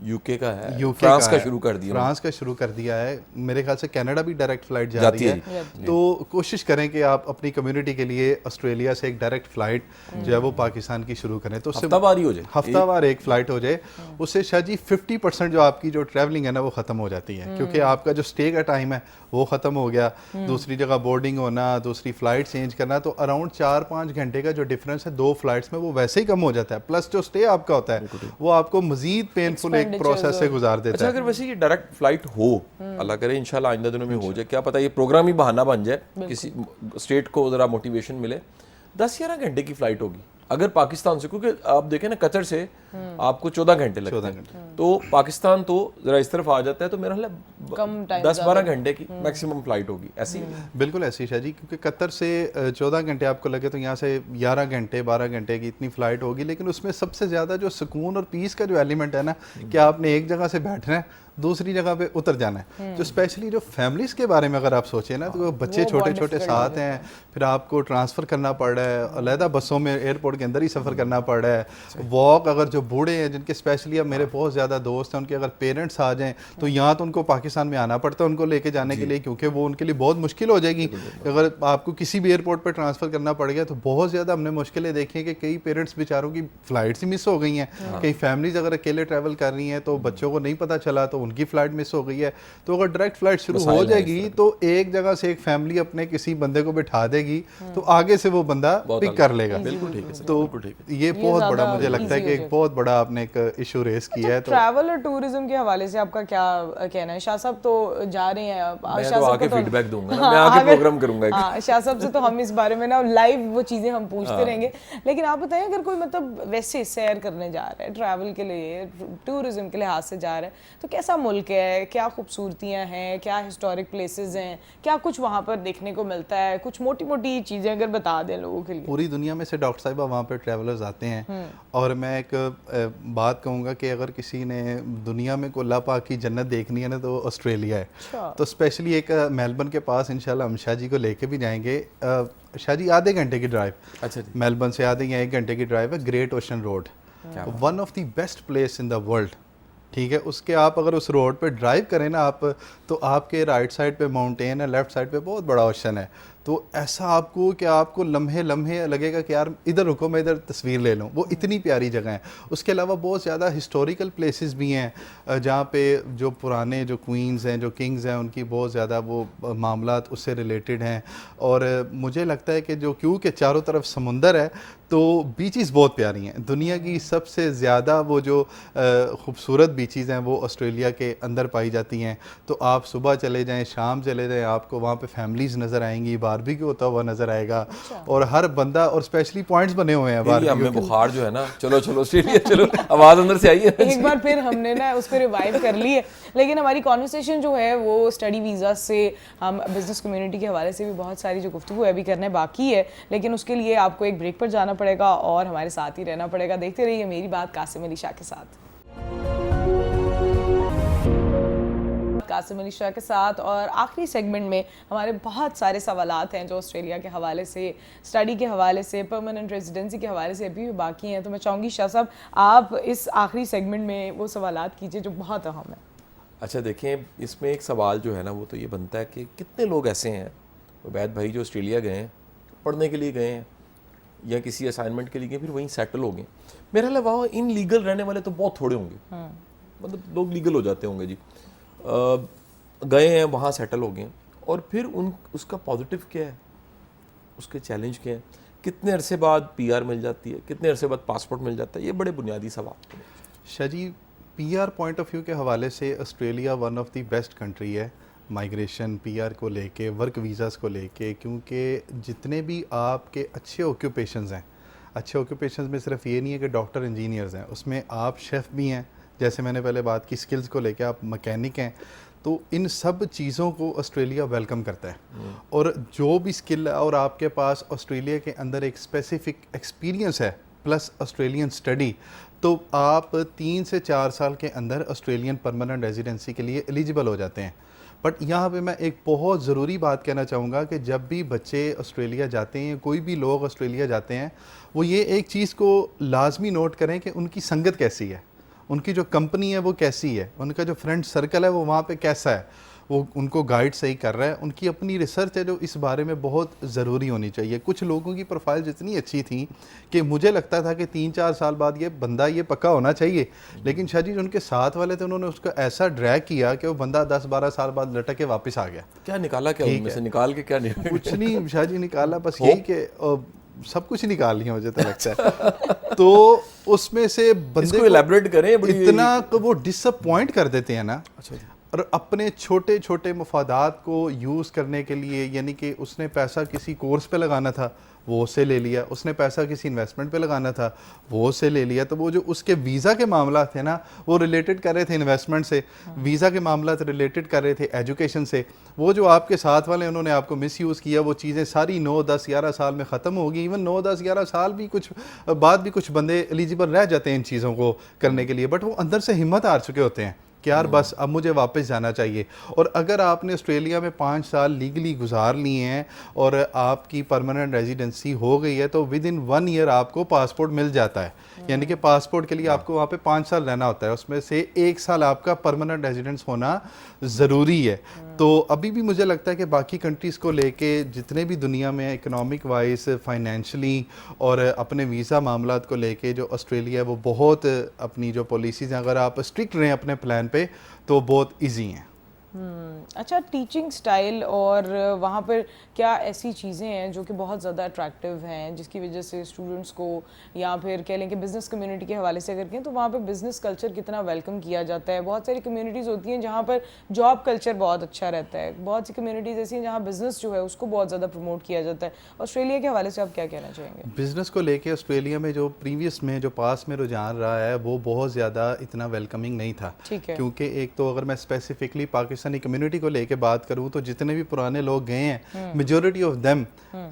یو کے کا ہے, فرانس کا شروع کر دیا, فرانس کا شروع کر دیا ہے, میرے خیال سے کینیڈا بھی ڈائریکٹ فلائٹ جا رہی ہے. تو کوشش کریں کہ آپ اپنی کمیونٹی کے لیے آسٹریلیا سے ایک ڈائریکٹ فلائٹ جو ہے وہ پاکستان کی شروع کریں. تو اس سے ہفتہ وار ہی ہو جائے, ہفتہ وار ایک فلائٹ ہو جائے. اس سے شاہ جی 50% جو آپ کی جو ٹریولنگ ہے نا وہ ختم ہو جاتی ہے, کیونکہ آپ کا جو اسٹے کا ٹائم ہے وہ ختم ہو گیا, دوسری جگہ بورڈنگ ہونا, دوسری فلائٹ چینج کرنا, تو اراؤنڈ 4-5 گھنٹے کا جو ڈفرینس ہے 2 فلائٹس میں وہ ویسے ہی کم ہو جاتا ہے. پلس جو اسٹے آپ کا ہوتا ہے وہ آپ کو مزید پینفل ایک پروسیس سے گزار دیتا ہے. اچھا اگر ویسے یہ ڈائریکٹ فلائٹ ہو, اللہ کرے انشاءاللہ آئندہ دنوں میں ہو جائے, کیا پتہ یہ پروگرام ہی بہانہ بن جائے, کسی اسٹیٹ کو ذرا موٹیویشن ملے. 10-11 گھنٹے کی فلائٹ ہوگی اگر پاکستان سے, کیونکہ آپ دیکھیں نا قطر سے آپ کو 14 گھنٹے لگتے ہیں, تو پاکستان تو ذرا اس طرف آ جاتا ہے, تو میرا خیال ہے 10-12 گھنٹے کی میکسیمم فلائٹ ہوگی. ایسی بالکل ایسی شاہ جی, کیونکہ قطر سے 14 گھنٹے آپ کو لگے, تو یہاں سے 11 گھنٹے 12 گھنٹے کی اتنی فلائٹ ہوگی. لیکن اس میں سب سے زیادہ جو سکون اور پیس کا جو ایلیمنٹ ہے نا, کہ آپ نے ایک جگہ سے بیٹھنا ہے, دوسری جگہ پہ اتر جانا ہے. جو اسپیشلی جو فیملیز کے بارے میں اگر آپ سوچیں نا, تو بچے چھوٹے چھوٹے ساتھ ہیں, پھر آپ کو ٹرانسفر کرنا پڑ رہا ہے, علیحدہ بسوں میں ایئرپورٹ کے اندر ہی سفر کرنا پڑ رہا ہے. واک, اگر جو بوڑھے ہیں جن کے اسپیشلی اب میرے بہت زیادہ دوست ہیں, ان کے اگر پیرنٹس آ جائیں تو یہاں تو ان کو پاکستان میں آنا پڑتا ہے ان کو لے کے جانے کے لیے, کیونکہ وہ ان کے لیے بہت مشکل ہو جائے گی. اگر آپ کو کسی بھی ایئرپورٹ پہ ٹرانسفر کرنا پڑ گیا تو بہت زیادہ ہم نے مشکلیں دیکھی ہیں, کہ کئی پیرنٹس بیچاروں کی فلائٹس ہی مس ہو گئی ہیں. کئی فیملیز اگر اکیلے ٹریول کر رہی ہیں تو بچوں کو نہیں پتہ چلا تو ان کی فلائٹ مس ہو گئی ہے. تو اگر ڈائریکٹ فلائٹ شروع ہو جائے گی تو ایک جگہ سے ایک فیملی اپنے کسی بندے کو بٹھا دے گی, تو آگے سے وہ بندہ پک کر لے گا. تو یہ بہت بڑا مجھے لگتا ہے کہ ایک بہت بڑا آپ نے ایک ایشو ریز کیا ہے. تو ٹریول اور ٹورزم کے حوالے سے آپ کا کیا کہنا ہے؟ شاہ صاحب تو جا رہے ہیں, میں تو آگے فیڈ بیک دوں گا, میں آگے پروگرام کروں گا. ہاں شاہ صاحب سے تو ہم اس بارے میں نا لائیو وہ چیزیں ہم پوچھتے رہیں گے. لیکن آپ بتائیں, اگر کوئی مطلب ویسے سیر کرنے جا رہا ہے, ٹریول کے لیے, ٹورزم کے لحاظ سے جا رہا ہے, تو کیسا ملک ہے, کیا خوبصورتیاں ہیں, کیا ہسٹورک پلیسز ہیں, کیا کچھ وہاں پر دیکھنے کو ملتا ہے, کچھ موٹی موٹی چیزیں اگر بتا دیں لوگوں کے لیے. پوری دنیا میں سے ڈاکٹر صاحبہ وہاں پہ ٹریولرز آتے ہیں, اور میں ایک بات کہوں گا کہ اگر کسی نے دنیا میں کو اللہ پاک کی جنت دیکھنی ہے نا, تو آسٹریلیا ہے. تو اسپیشلی ایک میلبرن کے پاس انشاءاللہ ہم شاہ جی کو لے کے بھی جائیں گے. شاہ جی آدھے گھنٹے کی ڈرائیو, اچھا میلبرن سے آدھے یا 1 گھنٹے کی ڈرائیو ہے, great ocean road, one of the best place in the world. ٹھیک ہے, اس کے آپ اگر اس روڈ پہ ڈرائیو کریں نا آپ, تو آپ کے رائٹ سائڈ پہ ماؤنٹین ہے, لیفٹ سائڈ پہ بہت بڑا اوشن ہے. تو ایسا آپ کو کہ آپ کو لمحے لمحے لگے گا کہ یار ادھر رکو, میں ادھر تصویر لے لوں. وہ اتنی پیاری جگہ ہیں. اس کے علاوہ بہت زیادہ ہسٹوریکل پلیسز بھی ہیں, جہاں پہ جو پرانے جو کوئنز ہیں, جو کنگز ہیں, ان کی بہت زیادہ وہ معاملات اس سے ریلیٹڈ ہیں. اور مجھے لگتا ہے کہ جو کیونکہ چاروں طرف سمندر ہے, تو بیچز بہت پیاری ہیں. دنیا کی سب سے زیادہ وہ جو خوبصورت بیچز ہیں وہ آسٹریلیا کے اندر پائی جاتی ہیں. تو آپ صبح چلے جائیں, شام چلے جائیں, آپ کو وہاں پہ فیملیز نظر آئیں گی, باربیکیو ہوتا ہوا نظر آئے گا, اور ہر بندہ, اور اسپیشلی پوائنٹس بنے ہوئے ہیں باربیکیو. ہمیں بخار جو ہے نا, چلو آسٹریلیا چلو, آواز اندر سے آئی ہے. ایک بار پھر ہم نے نا اس کو ریوائیو کر لی ہے. لیکن ہماری کانورسیشن جو ہے وہ اسٹڈی ویزا سے, ہم بزنس کمیونٹی کے حوالے سے بھی بہت ساری جو گفتگو ہے ابھی کرنے باقی ہے, لیکن اس کے لیے آپ کو ایک بریک پر جانا پڑے گا اور ہمارے ساتھ ہی رہنا پڑے گا. دیکھتے رہیے میری بات قاسم علی شاہ کے ساتھ. قاسم علی شاہ کے ساتھ, اور آخری سیگمنٹ میں ہمارے بہت سارے سوالات ہیں جو آسٹریلیا کے حوالے سے, اسٹڈی کے حوالے سے, پرماننٹ ریزیڈنسی کے حوالے سے ابھی بھی باقی ہیں. تو میں چاہوں گی شاہ صاحب آپ اس آخری سیگمنٹ میں وہ سوالات کیجیے جو بہت اہم ہیں. اچھا دیکھیں, اس میں ایک سوال جو ہے نا وہ تو یہ بنتا ہے کہ کتنے لوگ ایسے ہیں عبید بھائی جو آسٹریلیا گئے ہیں, پڑھنے کے لیے گئے ہیں یا کسی اسائنمنٹ کے لیے گئے, پھر وہیں سیٹل ہو گئے. میرا خیال ہے وہاں ان لیگل رہنے والے تو بہت تھوڑے ہوں گے, مطلب لوگ لیگل ہو جاتے ہوں گے جی, گئے ہیں وہاں سیٹل ہو گئے, اور پھر اس کا پازیٹیو کیا ہے, اس کے چیلنج کیا ہے, کتنے عرصے بعد پی آر مل جاتی ہے, کتنے عرصے بعد پاسپورٹ مل جاتا ہے, یہ بڑے بنیادی سوال. Shah ji, P R point of view کے حوالے سے Australia one of the best country ہے مائیگریشن پی آر کو لے کے, ورک ویزاز کو لے کے, کیونکہ جتنے بھی آپ کے اچھے آکیوپیشنز ہیں, اچھے آکیوپیشنز میں صرف یہ نہیں ہے کہ ڈاکٹر انجینئرز ہیں, اس میں آپ شیف بھی ہیں, جیسے میں نے پہلے بات کی سکلز کو لے کے آپ مکینک ہیں, تو ان سب چیزوں کو آسٹریلیا ویلکم کرتا ہے. اور جو بھی سکل ہے اور آپ کے پاس آسٹریلیا کے اندر ایک اسپیسیفک ایکسپیرینس ہے پلس آسٹریلین اسٹڈی, تو آپ 3 سے 4 سال کے اندر آسٹریلین پرماننٹ ریزیڈنسی کے لیے ایلیجیبل ہو جاتے ہیں. بٹ یہاں پہ میں ایک بہت ضروری بات کہنا چاہوں گا کہ جب بھی بچے آسٹریلیا جاتے ہیں, کوئی بھی لوگ آسٹریلیا جاتے ہیں, وہ یہ ایک چیز کو لازمی نوٹ کریں کہ ان کی سنگت کیسی ہے, ان کی جو کمپنی ہے وہ کیسی ہے, ان کا جو فرینڈ سرکل ہے وہ وہاں پہ کیسا ہے, وہ ان کو گائیڈ صحیح کر رہا ہے. ان کی اپنی ریسرچ ہے جو اس بارے میں بہت ضروری ہونی چاہیے. کچھ لوگوں کی پروفائل اتنی اچھی تھیں کہ مجھے لگتا تھا کہ 3-4 سال بعد یہ بندہ یہ پکا ہونا چاہیے, لیکن شاہ جی جو ان کے ساتھ والے تھے انہوں نے اس کو ایسا ڈریگ کیا کہ وہ بندہ 10-12 سال بعد لٹک کے واپس آ گیا. کیا نکالا, کیا ان میں سے نکال کے کیا نکالا؟ کچھ نہیں شاہ جی نکالا, بس یہی کہ سب کچھ نکال لیا مجھے تو لگتا ہے. تو اس میں سے بندے کو ایلیبریٹ کریں, اتنا وہ ڈس اپوائنٹ کر دیتے ہیں نا, اور اپنے چھوٹے چھوٹے مفادات کو یوز کرنے کے لیے, یعنی کہ اس نے پیسہ کسی کورس پہ لگانا تھا وہ اسے لے لیا, اس نے پیسہ کسی انویسٹمنٹ پہ لگانا تھا وہ اسے لے لیا. تو وہ جو اس کے ویزا کے معاملات تھے نا وہ ریلیٹڈ کر رہے تھے انویسٹمنٹ سے, ویزا کے معاملات ریلیٹڈ کر رہے تھے ایجوکیشن سے. وہ جو آپ کے ساتھ والے انہوں نے آپ کو مس یوز کیا, وہ چیزیں ساری 9-10-11 سال میں ختم ہوگی. ایون 9-10-11 سال بھی کچھ بعد بھی کچھ بندے ایلیجیبل رہ جاتے ہیں ان چیزوں کو کرنے کے لیے, بٹ وہ اندر سے ہمت ہار چکے ہوتے ہیں کہ یار بس اب مجھے واپس جانا چاہیے. اور اگر آپ نے آسٹریلیا میں 5 سال لیگلی گزار لیے ہیں اور آپ کی پرماننٹ ریزیڈنسی ہو گئی ہے, تو ود ان 1 ایئر آپ کو پاسپورٹ مل جاتا ہے. یعنی کہ پاسپورٹ کے لیے آپ کو وہاں پہ 5 سال رہنا ہوتا ہے, اس میں سے 1 سال آپ کا پرماننٹ ریزیڈنس ہونا ضروری ہے. تو ابھی بھی مجھے لگتا ہے کہ باقی کنٹریز کو لے کے جتنے بھی دنیا میں اکنامک وائز, فائنینشلی اور اپنے ویزا معاملات کو لے کے جو آسٹریلیا ہے وہ بہت اپنی جو پالیسیز ہیں, اگر آپ اسٹرکٹ رہیں اپنے پلان پہ تو بہت ایزی ہیں. اچھا, ٹیچنگ سٹائل اور وہاں پر کیا ایسی چیزیں ہیں جو کہ بہت زیادہ اٹریکٹیو ہیں جس کی وجہ سے اسٹوڈنٹس کو, یا پھر کہہ لیں کہ بزنس کمیونٹی کے حوالے سے اگر کہیں تو وہاں پہ بزنس کلچر کتنا ویلکم کیا جاتا ہے؟ بہت ساری کمیونٹیز ہوتی ہیں جہاں پر جاب کلچر بہت اچھا رہتا ہے, بہت سی کمیونٹیز ایسی ہیں جہاں بزنس جو ہے اس کو بہت زیادہ پروموٹ کیا جاتا ہے. آسٹریلیا کے حوالے سے آپ کیا کہنا چاہیں گے؟ بزنس کو لے کے آسٹریلیا میں جو پریویس میں جو پاس میں رجحان رہا ہے وہ بہت زیادہ اتنا ویلکمنگ نہیں تھا, کیونکہ ایک تو اگر میں اسپیسیفکلی پاکستانی کمیونٹی کو لے کے بات کروں تو جتنے بھی پرانے لوگ گئے ہیں majority of them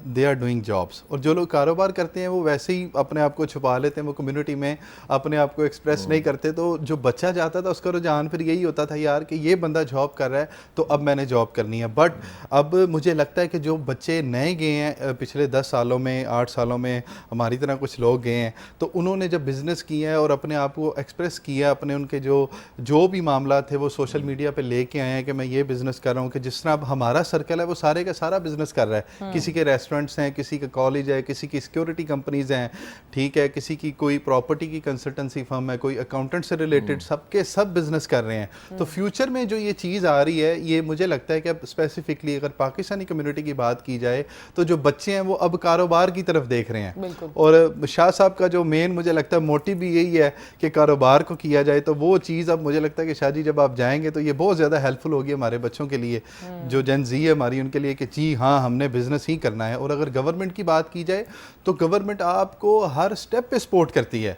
they are doing jobs, اور جو لوگ کاروبار کرتے ہیں وہ ویسے ہی اپنے آپ کو چھپا لیتے ہیں, وہ کمیونٹی میں اپنے آپ کو ایکسپریس نہیں کرتے. تو جو بچہ جاتا تھا اس کا رجحان پھر یہی ہوتا تھا یار کہ یہ بندہ جاب کر رہا ہے تو اب میں نے جاب کرنی ہے. بٹ اب مجھے لگتا ہے کہ جو بچے نئے گئے ہیں پچھلے 10 سالوں میں 8 سالوں میں, ہماری طرح کچھ لوگ گئے ہیں, تو انہوں نے جب بزنس کیا ہے اور اپنے آپ کو ایکسپریس کیا, اپنے ان کے جو بھی معاملات تھے وہ سوشل میڈیا پہ لے کے آئے ہیں کہ میں یہ بزنس کر رہا ہوں, کہ جس طرح اب ہمارا سرکل ہے وہ سارے کا سارا بزنس کر رہا ہے. کسی کے ریسٹورنٹس ہیں, کسی کا کالج ہے, کسی کی سیکیورٹی کمپنیز ہیں, ٹھیک ہے, کسی کی کوئی پراپرٹی کی کنسلٹنسی فرم ہے, کوئی اکاؤنٹنٹ سے ریلیٹڈ, سب کے سب بزنس کر رہے ہیں. تو فیوچر میں جو یہ چیز آ رہی ہے یہ مجھے لگتا ہے کہ اب اسپیسیفکلی اگر پاکستانی کمیونٹی کی بات کی جائے تو جو بچے ہیں وہ اب کاروبار کی طرف دیکھ رہے ہیں. اور شاہ صاحب کا جو مین مجھے لگتا ہے موٹیو بھی یہی ہے کہ کاروبار کو کیا جائے. تو وہ چیز اب مجھے لگتا ہے کہ شاہ جی جب آپ جائیں گے تو یہ بہت زیادہ ہیلپ فل ہیلپفل ہوگی ہمارے بچوں کے لیے جو جن زی ہے ہماری، ان کے لیے کہ جی ہاں ہم نے بزنس ہی کرنا ہے. اور اگر گورنمنٹ کی بات کی جائے تو گورنمنٹ آپ کو ہر سٹیپ پہ سپورٹ کرتی ہے،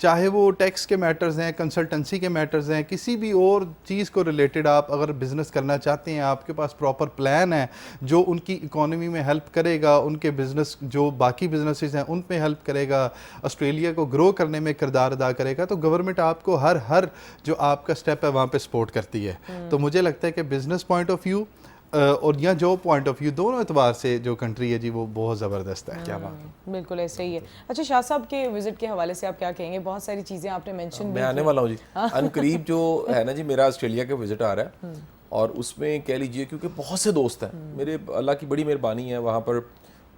چاہے وہ ٹیکس کے میٹرز ہیں، کنسلٹنسی کے میٹرز ہیں، کسی بھی اور چیز کو ریلیٹڈ آپ اگر بزنس کرنا چاہتے ہیں، آپ کے پاس پراپر پلان ہے جو ان کی اکانومی میں ہیلپ کرے گا، ان کے بزنس جو باقی بزنسز ہیں ان پہ ہیلپ کرے گا، آسٹریلیا کو گرو کرنے میں کردار ادا کرے گا، تو گورنمنٹ آپ کو ہر جو آپ کا سٹیپ ہے وہاں پہ سپورٹ کرتی ہے. تو مجھے لگتا ہے کہ بزنس پوائنٹ آف ویو اور یا جو پوائنٹ آف ویو دونوں اعتبار سے جو کنٹری ہے جی وہ بہت زبردست ہے. کیا بات. بالکل ایسا ہی ہے. اچھا شاہ صاحب کے وزٹ کے حوالے سے آپ کیا کہیں گے؟ بہت ساری چیزیں آپ نے مینشن میں آنے والا ہوں جی ان قریب جو ہے نا جی میرا آسٹریلیا کا وزٹ آ رہا ہے اور اس میں کہہ لیجئے کیونکہ بہت سے دوست ہیں میرے، اللہ کی بڑی مہربانی ہے وہاں پر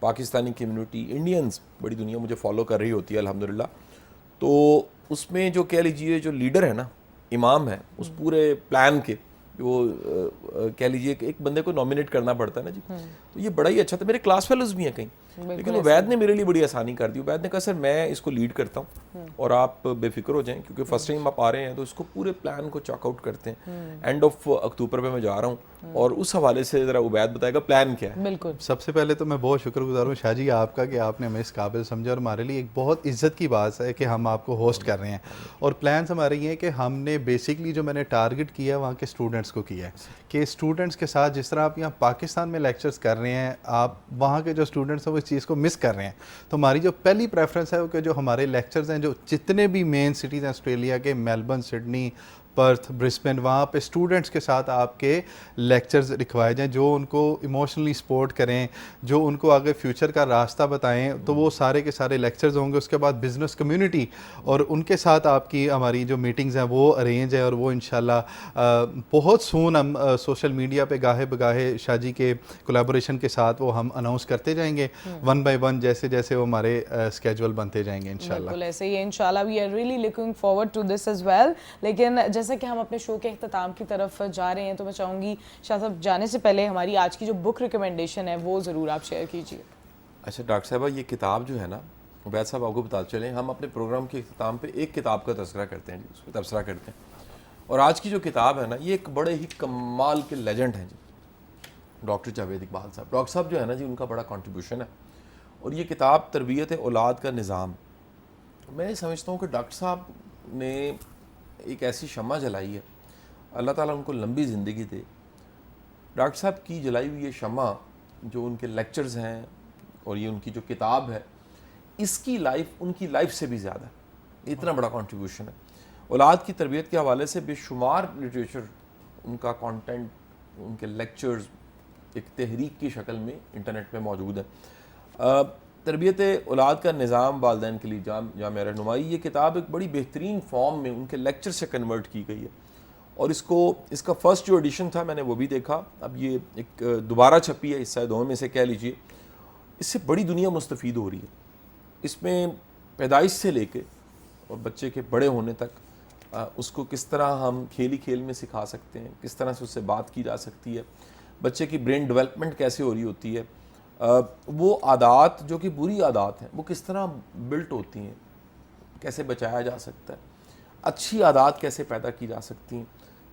پاکستانی کمیونٹی، انڈینز بڑی دنیا مجھے فالو کر رہی ہوتی ہے الحمدللہ. تو اس میں جو کہہ لیجئے جو لیڈر ہے نا، امام ہے اس پورے پلان کے، وہ کہہ لیجئے کہ ایک بندے کو نامینیٹ کرنا پڑتا ہے نا جی، تو یہ بڑا ہی اچھا تھا. میرے کلاس فیلوز بھی ہیں کہیں، لیکن عبید نے میرے لیے بڑی آسانی کر دی. عبید نے کہا سر میں اس کو لیڈ کرتا ہوں اور آپ بے فکر ہو جائیں کیونکہ فرسٹ ٹائم آپ آ رہے ہیں تو اس کو پورے پلان کو چیک آؤٹ کرتے ہیں. اینڈ آف اکتوبر پہ میں جا رہا ہوں اور اس حوالے سے ذرا عبید بتائے گا پلان کیا ہے. بالکل. سب سے پہلے تو میں بہت شکر گزار ہوں شاہ جی آپ کا کہ آپ نے ہمیں اس قابل سمجھا، اور ہمارے لیے ایک بہت عزت کی بات ہے کہ ہم آپ کو ہوسٹ کر رہے ہیں. اور پلانس ہمارے یہ ہیں کہ ہم نے بیسکلی جو میں نے ٹارگٹ کیا ہے وہاں کے اسٹوڈنٹس کو کیا ہے کہ اسٹوڈنٹس کے ساتھ جس طرح آپ یہاں پاکستان میں لیکچرز کر رہے ہیں، آپ وہاں کے جو اسٹوڈنٹس ہیں وہ اس چیز کو مس کر رہے ہیں. تو ہماری جو پہلی پریفرنس ہے وہ کہ جو ہمارے لیکچرز ہیں جو جتنے بھی مین سٹیز ہیں آسٹریلیا کے، میلبرن، سڈنی، پرتھ، برسبن، وہاں پہ اسٹوڈنٹس کے ساتھ آپ کے لیکچرز رکھوائے جائیں جو ان کو ایموشنلی سپورٹ کریں، جو ان کو آگے فیوچر کا راستہ بتائیں. تو وہ سارے کے سارے لیکچرز ہوں گے. اس کے بعد بزنس کمیونٹی اور ان کے ساتھ آپ کی ہماری جو میٹنگز ہیں وہ ارینج ہیں، اور وہ انشاءاللہ بہت سون ہم سوشل میڈیا پہ گاہے بگاہے شاہ جی کے کولیبوریشن کے ساتھ وہ ہم اناؤنس کرتے جائیں گے ون بائی ون، جیسے جیسے وہ ہمارے اسکیجول بنتے جائیں گے انشاءاللہ. بالکل ایسے ہی ہے انشاءاللہ. We are really looking forward to this as well. لیکن جیسا کہ ہم اپنے شو کے اختتام کی طرف جا رہے ہیں تو میں چاہوں گی شاہ صاحب جانے سے پہلے ہماری آج کی جو بک ریکمنڈیشن ہے وہ ضرور آپ شیئر کیجیے. اچھا ڈاکٹر صاحبہ یہ کتاب جو ہے نا، عبید صاحب آپ کو بتا چلیں ہم اپنے پروگرام کے اختتام پہ ایک کتاب کا تذکرہ کرتے ہیں جی، اس پہ تبصرہ کرتے ہیں. اور آج کی جو کتاب ہے نا یہ ایک بڑے ہی کمال کے لیجنڈ ہیں جی، ڈاکٹر جاوید اقبال صاحب. ڈاکٹر صاحب جو ہے نا جی ان کا بڑا کنٹریبیوشن ہے اور یہ کتاب تربیت اولاد کا نظام. میں سمجھتا ہوں کہ ڈاکٹر صاحب نے ایک ایسی شمع جلائی ہے، اللہ تعالیٰ ان کو لمبی زندگی دے. ڈاکٹر صاحب کی جلائی ہوئی یہ شمع جو ان کے لیکچرز ہیں اور یہ ان کی جو کتاب ہے، اس کی لائف ان کی لائف سے بھی زیادہ ہے. اتنا بڑا کنٹریبیوشن ہے. اولاد کی تربیت کے حوالے سے بے شمار لٹریچر، ان کا کانٹینٹ، ان کے لیکچرز ایک تحریک کی شکل میں انٹرنیٹ پہ موجود ہے. تربیت اولاد کا نظام والدین کے لیے جامع رہنمائی، یہ کتاب ایک بڑی بہترین فارم میں ان کے لیکچر سے کنورٹ کی گئی ہے. اور اس کا فرسٹ جو ایڈیشن تھا میں نے وہ بھی دیکھا، اب یہ ایک دوبارہ چھپی ہے حصہ دوم میں سے کہہ لیجئے. اس سے بڑی دنیا مستفید ہو رہی ہے. اس میں پیدائش سے لے کے اور بچے کے بڑے ہونے تک اس کو کس طرح ہم کھیلی کھیل میں سکھا سکتے ہیں، کس طرح سے اس سے بات کی جا سکتی ہے، بچے کی برین ڈیولپمنٹ کیسے ہو رہی ہوتی ہے، وہ عادات جو کہ بری عادات ہیں وہ کس طرح بلٹ ہوتی ہیں، کیسے بچایا جا سکتا ہے، اچھی عادات کیسے پیدا کی جا سکتی ہیں.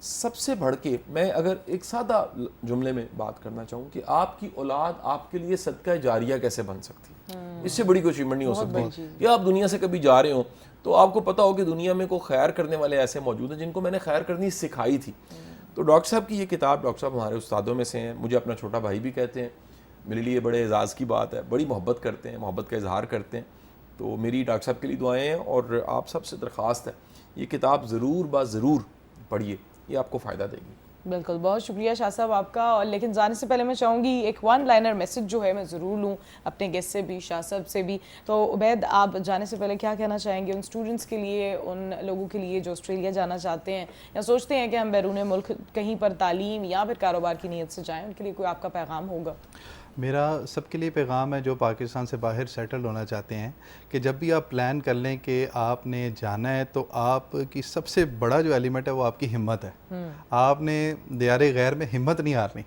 سب سے بڑھ کے میں اگر ایک سادہ جملے میں بات کرنا چاہوں کہ آپ کی اولاد آپ کے لیے صدقہ جاریہ کیسے بن سکتی ہے، اس سے بڑی کوئی اچیومنٹ نہیں ہو سکتی کہ آپ دنیا سے کبھی جا رہے ہوں تو آپ کو پتہ ہو کہ دنیا میں کوئی خیر کرنے والے ایسے موجود ہیں جن کو میں نے خیر کرنی سکھائی تھی. تو ڈاکٹر صاحب کی یہ کتاب، ڈاکٹر صاحب ہمارے استادوں میں سے ہیں، مجھے اپنا چھوٹا بھائی بھی کہتے ہیں، میرے لیے بڑے اعزاز کی بات ہے، بڑی محبت کرتے ہیں، محبت کا اظہار کرتے ہیں. تو میری ڈاکٹر صاحب کے لیے دعائیں ہیں اور آپ سب سے درخواست ہے یہ کتاب ضرور پڑھیے، یہ آپ کو فائدہ دے گی. بالکل. بہت شکریہ شاہ صاحب آپ کا. اور لیکن جانے سے پہلے میں چاہوں گی ایک ون لائنر میسج جو ہے میں ضرور لوں اپنے گیسٹ سے بھی، شاہ صاحب سے بھی. تو عبید آپ جانے سے پہلے کیا کہنا چاہیں گے ان اسٹوڈنٹس کے لیے، ان لوگوں کے لیے جو آسٹریلیا جانا چاہتے ہیں یا سوچتے ہیں کہ ہم بیرون ملک کہیں پر تعلیم یا پھر کاروبار کی نیت سے جائیں، ان کے لیے کوئی آپ کا پیغام ہوگا؟ میرا سب کے لیے پیغام ہے جو پاکستان سے باہر سیٹل ہونا چاہتے ہیں کہ جب بھی آپ پلان کر لیں کہ آپ نے جانا ہے تو آپ کی سب سے بڑا جو ایلیمنٹ ہے وہ آپ کی ہمت ہے. آپ نے دیار غیر میں ہمت نہیں ہارنی،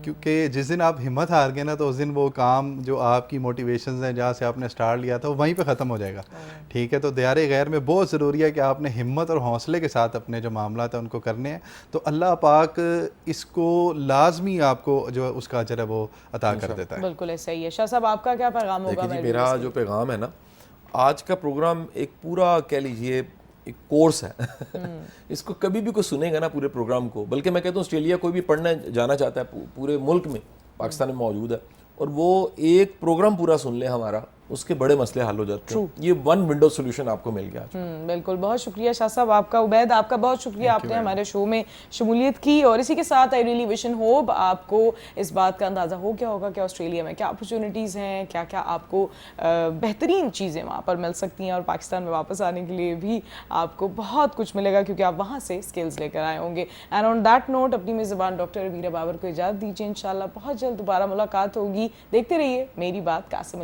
کیونکہ جس دن آپ ہمت ہار گئے نا تو اس دن وہ کام جو آپ کی موٹیویشنز ہیں جہاں سے آپ نے سٹارٹ لیا تھا وہ وہیں پہ ختم ہو جائے گا. ٹھیک ہے, تو دیار غیر میں بہت ضروری ہے کہ آپ نے ہمت اور حوصلے کے ساتھ اپنے جو معاملات ہیں ان کو کرنے ہیں, تو اللہ پاک اس کو لازمی آپ کو جو اس کا اجر ہے وہ عطا کر دیتا ہے. بالکل ایسا ہی ہے. شاہ صاحب آپ کا کیا پیغام ہوگا؟ دیکھیے جی, میرا جو پیغام ہے نا, آج کا پروگرام ایک پورا کہہ لیجئے ایک کورس ہے. اس کو کبھی بھی کوئی سنے گا نا پورے پروگرام کو, بلکہ میں کہتا ہوں آسٹریلیا کوئی بھی پڑھنے جانا چاہتا ہے پورے ملک میں, پاکستان میں موجود ہے, اور وہ ایک پروگرام پورا سن لے ہمارا, اس کے بڑے مسئلے حل ہو جاتے ہیں. یہ ون ونڈو سولوشن آپ کو مل گیا. بالکل, بہت شکریہ شاہ صاحب آپ کا. عبید آپ کا بہت شکریہ, آپ نے ہمارے شو میں شمولیت کی, اور اسی کے ساتھ I really wish and hope آپ کو اس بات کا اندازہ ہو گیا ہوگا کہ آسٹریلیا میں کیا اپرچونیٹیز ہیں, کیا کیا آپ کو بہترین چیزیں وہاں پر مل سکتی ہیں, اور پاکستان میں واپس آنے کے لیے بھی آپ کو بہت کچھ ملے گا کیونکہ آپ وہاں سے اسکلز لے کر آئے ہوں گے. اینڈ آن دیٹ نوٹ اپنی میزبان ڈاکٹر عبیرہ بابر کو اجازت دیجیے. انشاءاللہ بہت جلد دوبارہ ملاقات ہوگی. دیکھتے رہیے میری بات قاسم